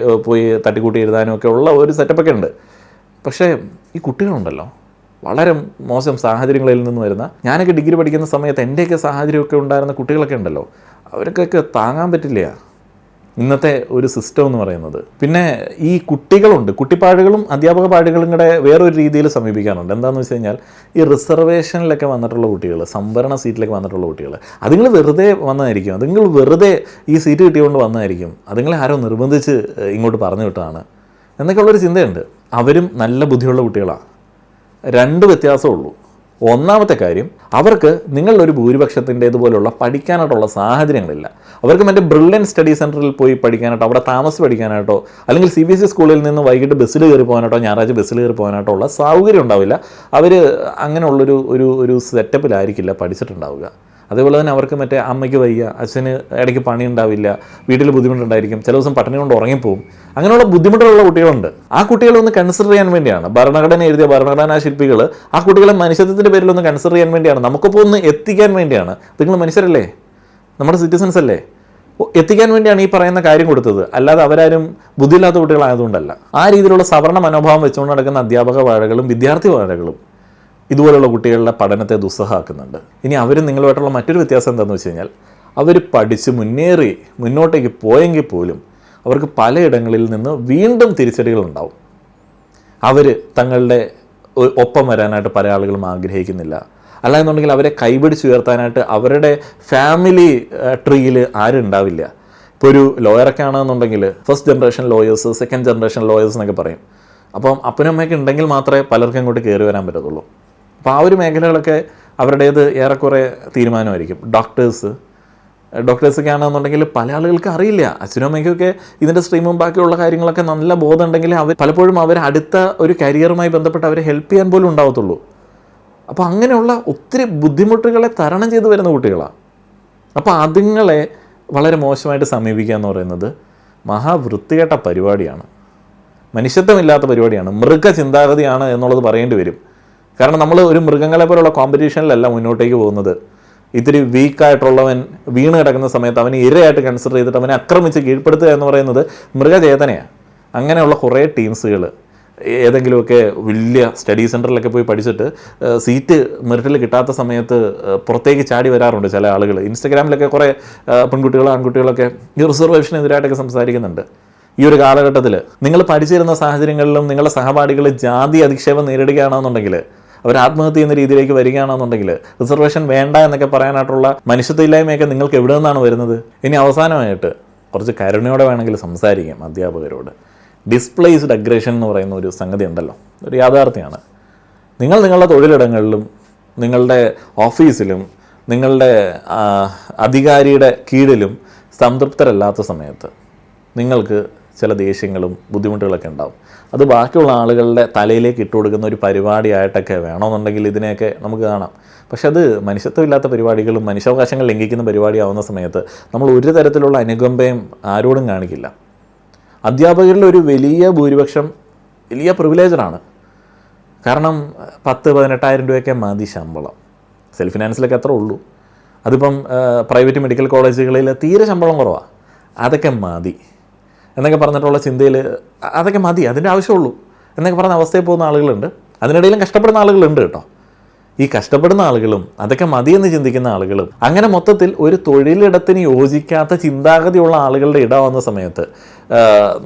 പോയി തട്ടിക്കൂട്ടി എഴുതാനും ഒക്കെ ഉള്ള ഒരു സെറ്റപ്പൊക്കെ ഉണ്ട്. പക്ഷേ ഈ കുട്ടികളുണ്ടല്ലോ, വളരെ മോശം സാഹചര്യങ്ങളിൽ നിന്ന് വരുന്ന, ഞാനൊക്കെ ഡിഗ്രി പഠിക്കുന്ന സമയത്ത് എൻ്റെയൊക്കെ സാഹചര്യമൊക്കെ ഉണ്ടായിരുന്ന കുട്ടികളൊക്കെ ഉണ്ടല്ലോ, അവർക്കൊക്കെ താങ്ങാൻ പറ്റില്ല ഇന്നത്തെ ഒരു സിസ്റ്റം എന്ന് പറയുന്നത്. പിന്നെ ഈ കുട്ടികളുണ്ട്, കുട്ടിപ്പാടുകളും അധ്യാപക പാടുകളും കൂടെ വേറൊരു രീതിയിൽ സമീപിക്കാറുണ്ട്. എന്താണെന്ന് വെച്ച് കഴിഞ്ഞാൽ ഈ റിസർവേഷനിലൊക്കെ വന്നിട്ടുള്ള കുട്ടികൾ, സംവരണ സീറ്റിലൊക്കെ വന്നിട്ടുള്ള കുട്ടികൾ, അതുങ്ങൾ വെറുതെ വന്നതായിരിക്കും, അതുങ്ങൾ വെറുതെ ഈ സീറ്റ് കിട്ടിയതുകൊണ്ട് വന്നതായിരിക്കും, അതുങ്ങളെ ആരോ നിർബന്ധിച്ച് ഇങ്ങോട്ട് പറഞ്ഞു വിട്ടതാണ് എന്നൊക്കെയുള്ളൊരു ചിന്തയുണ്ട്. അവരും നല്ല ബുദ്ധിയുള്ള കുട്ടികളാണ്. 2 വ്യത്യാസമേ ഉള്ളൂ. ഒന്നാമത്തെ കാര്യം, അവർക്ക് നിങ്ങളൊരു ഭൂരിപക്ഷത്തിൻ്റേതുപോലുള്ള പഠിക്കാനായിട്ടുള്ള സാഹചര്യങ്ങളില്ല. അവർക്ക് മറ്റേ ബ്രില്യൻ സ്റ്റഡി സെൻറ്ററിൽ പോയി പഠിക്കാനായിട്ടോ അവിടെ താമസിച്ച് പഠിക്കാനായിട്ടോ അല്ലെങ്കിൽ CBSE സ്കൂളിൽ നിന്ന് വൈകിട്ട് ബസ്സിൽ കയറി പോകാനായിട്ടോ ഞായറാഴ്ച ബസ്സിൽ കയറി പോകാനായിട്ടോ ഉള്ള സൗകര്യം ഉണ്ടാവില്ല. അവർ അങ്ങനെയുള്ളൊരു സെറ്റപ്പിലായിരിക്കില്ല പഠിച്ചിട്ടുണ്ടാവുക. അതേപോലെ തന്നെ അവർക്ക് മറ്റേ അമ്മയ്ക്ക് വയ്യ, അച്ഛന് ഇടയ്ക്ക് പണി ഉണ്ടാവില്ല, വീട്ടിൽ ബുദ്ധിമുട്ടുണ്ടായിരിക്കും, ചില ദിവസം പട്ടിണി കൊണ്ട് ഉറങ്ങിപ്പോവും. അങ്ങനെയുള്ള ബുദ്ധിമുട്ടുള്ള കുട്ടികളുണ്ട്. ആ കുട്ടികളെ ഒന്ന് കൺസിഡർ ചെയ്യാൻ വേണ്ടിയാണ് ഭരണഘടന എഴുതിയ ഭരണഘടനാ ശില്പികൾ ആ കുട്ടികളെ മനുഷ്യത്വത്തിൻ്റെ പേരിൽ ഒന്ന് കൺസിഡർ ചെയ്യാൻ വേണ്ടിയാണ്, നമുക്കൊപ്പം ഒന്ന് എത്തിക്കാൻ വേണ്ടിയാണ്. നിങ്ങൾ മനുഷ്യരല്ലേ, നമ്മുടെ സിറ്റിസൺസ് അല്ലേ, എത്തിക്കാൻ വേണ്ടിയാണ് ഈ പറയുന്ന കാര്യം കൊടുത്തത്. അല്ലാതെ അവരാരും ബുദ്ധിയില്ലാത്ത കുട്ടികളായതുകൊണ്ടല്ല. ആ രീതിയിലുള്ള സവർണ്ണ മനോഭാവം വെച്ചുകൊണ്ട് നടക്കുന്ന അധ്യാപക വാഴകളും വിദ്യാർത്ഥി വാഴകളും ഇതുപോലുള്ള കുട്ടികളുടെ പഠനത്തെ ദുസ്സഹമാക്കുന്നുണ്ട്. ഇനി അവരും നിങ്ങളുമായിട്ടുള്ള മറ്റൊരു വ്യത്യാസം എന്താണെന്ന് വെച്ച് കഴിഞ്ഞാൽ, അവർ പഠിച്ച് മുന്നേറി മുന്നോട്ടേക്ക് പോയെങ്കിൽ പോലും അവർക്ക് പലയിടങ്ങളിൽ നിന്ന് വീണ്ടും തിരിച്ചടികളുണ്ടാവും. അവർ തങ്ങളുടെ ഒപ്പം വരാനായിട്ട് പല ആളുകളും ആഗ്രഹിക്കുന്നില്ല. അല്ല എന്നുണ്ടെങ്കിൽ അവരെ കൈപിടിച്ചുയർത്താനായിട്ട് അവരുടെ ഫാമിലി ട്രീയിൽ ആരും ഉണ്ടാവില്ല. ഇപ്പോൾ ഒരു ലോയറൊക്കെ ആണെന്നുണ്ടെങ്കിൽ first generation lawyers, second generation lawyers എന്നൊക്കെ പറയും. അപ്പം അപ്പനും അമ്മയൊക്കെ ഉണ്ടെങ്കിൽ മാത്രമേ പലർക്കും ഇങ്ങോട്ട് കയറി വരാൻ പറ്റത്തുള്ളൂ. അപ്പോൾ ആ ഒരു മേഖലകളൊക്കെ അവരുടേത് ഏറെക്കുറെ തീരുമാനമായിരിക്കും. ഡോക്ടേഴ്സൊക്കെ ആണെന്നുണ്ടെങ്കിൽ പല ആളുകൾക്ക് അറിയില്ല. അച്ഛനും അമ്മയ്ക്കൊക്കെ ഇതിൻ്റെ സ്ട്രീമും ബാക്കിയുള്ള കാര്യങ്ങളൊക്കെ നല്ല ബോധം ഉണ്ടെങ്കിൽ പലപ്പോഴും അവർ അടുത്ത ഒരു കരിയറുമായി ബന്ധപ്പെട്ട് അവരെ ഹെൽപ്പ് ചെയ്യാൻ പോലും ഉണ്ടാവത്തുള്ളൂ. അപ്പോൾ അങ്ങനെയുള്ള ഒത്തിരി ബുദ്ധിമുട്ടുകളെ തരണം ചെയ്ത് വരുന്ന കുട്ടികളാണ്. അപ്പോൾ അതുങ്ങളെ വളരെ മോശമായിട്ട് സമീപിക്കുക എന്ന് പറയുന്നത് മഹാവൃത്തികെട്ട പരിപാടിയാണ്, മനുഷ്യത്വമില്ലാത്ത പരിപാടിയാണ്, മൃഗ ചിന്താഗതിയാണ് എന്നുള്ളത് പറയേണ്ടി വരും. കാരണം നമ്മൾ ഒരു മൃഗങ്ങളെ പോലുള്ള കോമ്പറ്റീഷനിലല്ല മുന്നോട്ടേക്ക് പോകുന്നത്. ഇത്തിരി വീക്കായിട്ടുള്ളവൻ വീണ് കിടക്കുന്ന സമയത്ത് അവനെ ഇരയായിട്ട് കൺസിഡർ ചെയ്തിട്ട് അവനെ ആക്രമിച്ച് കീഴ്പ്പെടുത്തുക എന്ന് പറയുന്നത് മൃഗചേതനയാണ്. അങ്ങനെയുള്ള കുറേ ടീംസുകൾ ഏതെങ്കിലുമൊക്കെ വലിയ സ്റ്റഡി സെൻറ്ററിലൊക്കെ പോയി പഠിച്ചിട്ട് സീറ്റ് മെറിറ്റിൽ കിട്ടാത്ത സമയത്ത് പുറത്തേക്ക് ചാടി വരാറുണ്ട് ചില ആളുകൾ. ഇൻസ്റ്റഗ്രാമിലൊക്കെ കുറേ പെൺകുട്ടികളും ആൺകുട്ടികളൊക്കെ ഈ റിസർവേഷനെതിരായിട്ടൊക്കെ സംസാരിക്കുന്നുണ്ട്. ഈ ഒരു കാലഘട്ടത്തിൽ നിങ്ങൾ പഠിച്ചിരുന്ന സാഹചര്യങ്ങളിലും നിങ്ങളുടെ സഹപാഠികൾ ജാതി അധിക്ഷേപം നേരിടുകയാണെന്നുണ്ടെങ്കിൽ, അവർ ആത്മഹത്യ ചെയ്യുന്ന രീതിയിലേക്ക് വരികയാണെന്നുണ്ടെങ്കിൽ, റിസർവേഷൻ വേണ്ട എന്നൊക്കെ പറയാനായിട്ടുള്ള മനുഷ്യത്വമില്ലായ്മയൊക്കെ നിങ്ങൾക്ക് എവിടെ നിന്നാണ് വരുന്നത്? ഇനി അവസാനമായിട്ട് കുറച്ച് കരുണയോടെ വേണമെങ്കിൽ സംസാരിക്കാം അധ്യാപകരോട്. ഡിസ്പ്ലേസ്ഡ് അഗ്രഷൻ എന്ന് പറയുന്ന ഒരു സംഗതി ഉണ്ടല്ലോ, ഒരു യാഥാർത്ഥ്യമാണ്. നിങ്ങളുടെ തൊഴിലിടങ്ങളിലും നിങ്ങളുടെ ഓഫീസിലും നിങ്ങളുടെ അധികാരിയുടെ കീഴിലും സംതൃപ്തരല്ലാത്ത സമയത്ത് നിങ്ങൾക്ക് ചില ദേഷ്യങ്ങളും ബുദ്ധിമുട്ടുകളൊക്കെ ഉണ്ടാവും. അത് ബാക്കിയുള്ള ആളുകളുടെ തലയിലേക്ക് ഇട്ട് കൊടുക്കുന്ന ഒരു പരിപാടിയായിട്ടൊക്കെ വേണമെന്നുണ്ടെങ്കിൽ ഇതിനെയൊക്കെ നമുക്ക് കാണാം. പക്ഷെ അത് മനുഷ്യത്വമില്ലാത്ത പരിപാടികളും മനുഷ്യാവകാശങ്ങൾ ലംഘിക്കുന്ന പരിപാടിയാവുന്ന സമയത്ത് നമ്മൾ ഒരു തരത്തിലുള്ള അനുകമ്പയും ആരോടും കാണിക്കില്ല. അധ്യാപകരിൽ ഒരു വലിയ ഭൂരിപക്ഷം വലിയ പ്രിവിലേജറാണ്. കാരണം 10-18,000 രൂപയൊക്കെ മതി ശമ്പളം. സെൽഫ് ഫിനാൻസിലൊക്കെ എത്ര ഉള്ളൂ? അതിപ്പം പ്രൈവറ്റ് മെഡിക്കൽ കോളേജുകളിൽ തീരെ ശമ്പളം കുറവാണ്. അതൊക്കെ മതി എന്നൊക്കെ പറഞ്ഞിട്ടുള്ള ചിന്തയിൽ അതൊക്കെ മതി, അതിൻ്റെ ആവശ്യമുള്ളൂ എന്നൊക്കെ പറഞ്ഞ അവസ്ഥയിൽ പോകുന്ന ആളുകളുണ്ട്. അതിനിടയിലും കഷ്ടപ്പെടുന്ന ആളുകളുണ്ട് കേട്ടോ. ഈ കഷ്ടപ്പെടുന്ന ആളുകളും അതൊക്കെ മതിയെന്ന് ചിന്തിക്കുന്ന ആളുകളും അങ്ങനെ മൊത്തത്തിൽ ഒരു തൊഴിലിടത്തിന് യോജിക്കാത്ത ചിന്താഗതിയുള്ള ആളുകളുടെ ഇടമാവുന്ന സമയത്ത്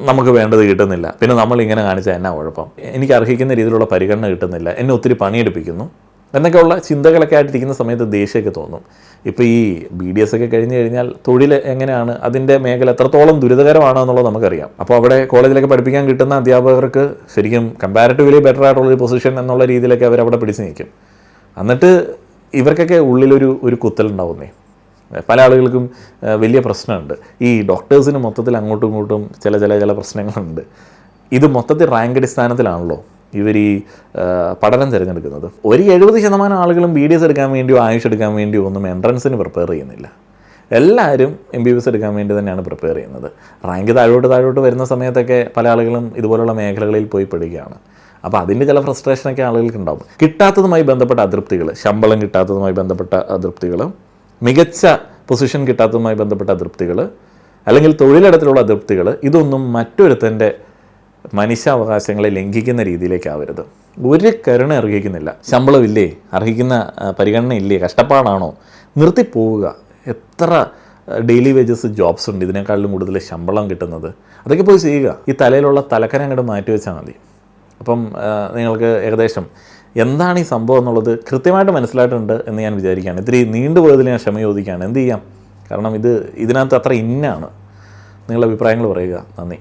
നമുക്ക് വേണ്ടത് കിട്ടുന്നില്ല. പിന്നെ നമ്മളിങ്ങനെ കാണിച്ചാൽ എന്നാ കുഴപ്പം, എനിക്ക് അർഹിക്കുന്ന രീതിയിലുള്ള പരിഗണന കിട്ടുന്നില്ല, എന്നെ ഒത്തിരി പണിയെടുപ്പിക്കുന്നു എന്നൊക്കെയുള്ള ചിന്തകളൊക്കെ ആയിട്ടിരിക്കുന്ന സമയത്ത് ദേഷ്യമൊക്കെ തോന്നും. ഇപ്പോൾ ഈ BDS ഒക്കെ കഴിഞ്ഞ് കഴിഞ്ഞാൽ തൊഴിൽ എങ്ങനെയാണ്, അതിൻ്റെ മേഖല എത്രത്തോളം ദുരിതകരമാണ് എന്നുള്ളത് നമുക്കറിയാം. അപ്പോൾ അവിടെ കോളേജിലൊക്കെ പഠിപ്പിക്കാൻ കിട്ടുന്ന അധ്യാപകർക്ക് ശരിക്കും കമ്പാരിറ്റീവ്ലി ബെറ്റർ ആയിട്ടുള്ളൊരു പൊസിഷൻ എന്നുള്ള രീതിയിലൊക്കെ അവരവിടെ പിടിച്ച് നിൽക്കും. എന്നിട്ട് ഇവർക്കൊക്കെ ഉള്ളിലൊരു കുത്തലുണ്ടാവുന്നേ. പല ആളുകൾക്കും വലിയ പ്രശ്നമുണ്ട്. ഈ ഡോക്ടേഴ്സിന് മൊത്തത്തിൽ അങ്ങോട്ടും ഇങ്ങോട്ടും ചില പ്രശ്നങ്ങളുണ്ട്. ഇത് മൊത്തത്തിൽ റാങ്ക് അടിസ്ഥാനത്തിലാണല്ലോ ഇവർ ഈ പഠനം തിരഞ്ഞെടുക്കുന്നത്. ഒരു 70% ആളുകളും BDS എടുക്കാൻ വേണ്ടിയോ ആയുഷ് എടുക്കാൻ വേണ്ടിയോ ഒന്നും എൻട്രൻസിന് പ്രിപ്പയർ ചെയ്യുന്നില്ല. എല്ലാവരും MBBS എടുക്കാൻ വേണ്ടി തന്നെയാണ് പ്രിപ്പയർ ചെയ്യുന്നത്. റാങ്ക് താഴോട്ട് വരുന്ന സമയത്തൊക്കെ പല ആളുകളും ഇതുപോലുള്ള മേഖലകളിൽ പോയി പെടുകയാണ്. അപ്പോൾ അതിൻ്റെ ചില ഫ്രസ്ട്രേഷനൊക്കെ ആളുകൾക്ക് ഉണ്ടാകും. കിട്ടാത്തതുമായി ബന്ധപ്പെട്ട അതൃപ്തികൾ, ശമ്പളം കിട്ടാത്തതുമായി ബന്ധപ്പെട്ട അതൃപ്തികൾ, മികച്ച പൊസിഷൻ കിട്ടാത്തതുമായി ബന്ധപ്പെട്ട അതൃപ്തികൾ, അല്ലെങ്കിൽ തൊഴിലിടത്തിലുള്ള അതൃപ്തികൾ, ഇതൊന്നും മറ്റൊരുത്തൻ്റെ മനുഷ്യാവകാശങ്ങളെ ലംഘിക്കുന്ന രീതിയിലേക്കാവരുത്. ഒരു കരുണ അർഹിക്കുന്നില്ല. ശമ്പളമില്ലേ, അർഹിക്കുന്ന പരിഗണന ഇല്ലേ, കഷ്ടപ്പാടാണോ, നിർത്തിപ്പോവുക. എത്ര ഡെയിലി വേജസ് ജോബ്സ് ഉണ്ട് ഇതിനേക്കാളും കൂടുതൽ ശമ്പളം കിട്ടുന്നത്. അതൊക്കെ പോയി ചെയ്യുക. ഈ തലയിലുള്ള തലക്കനം അങ്ങോട്ട് മാറ്റി വെച്ചാൽ മതി. അപ്പം നിങ്ങൾക്ക് ഏകദേശം എന്താണ് ഈ സംഭവം എന്നുള്ളത് കൃത്യമായിട്ട് മനസ്സിലായിട്ടുണ്ട് എന്ന് ഞാൻ വിചാരിക്കുകയാണ്. ഇത്തിരി നീണ്ടുപോയതിൽ ഞാൻ ക്ഷമ ചോദിക്കുകയാണ്. എന്ത് ചെയ്യാം, കാരണം ഇതിനകത്ത് അത്ര ഇന്നാണ്. നിങ്ങളുടെ അഭിപ്രായങ്ങൾ പറയുക. നന്ദി.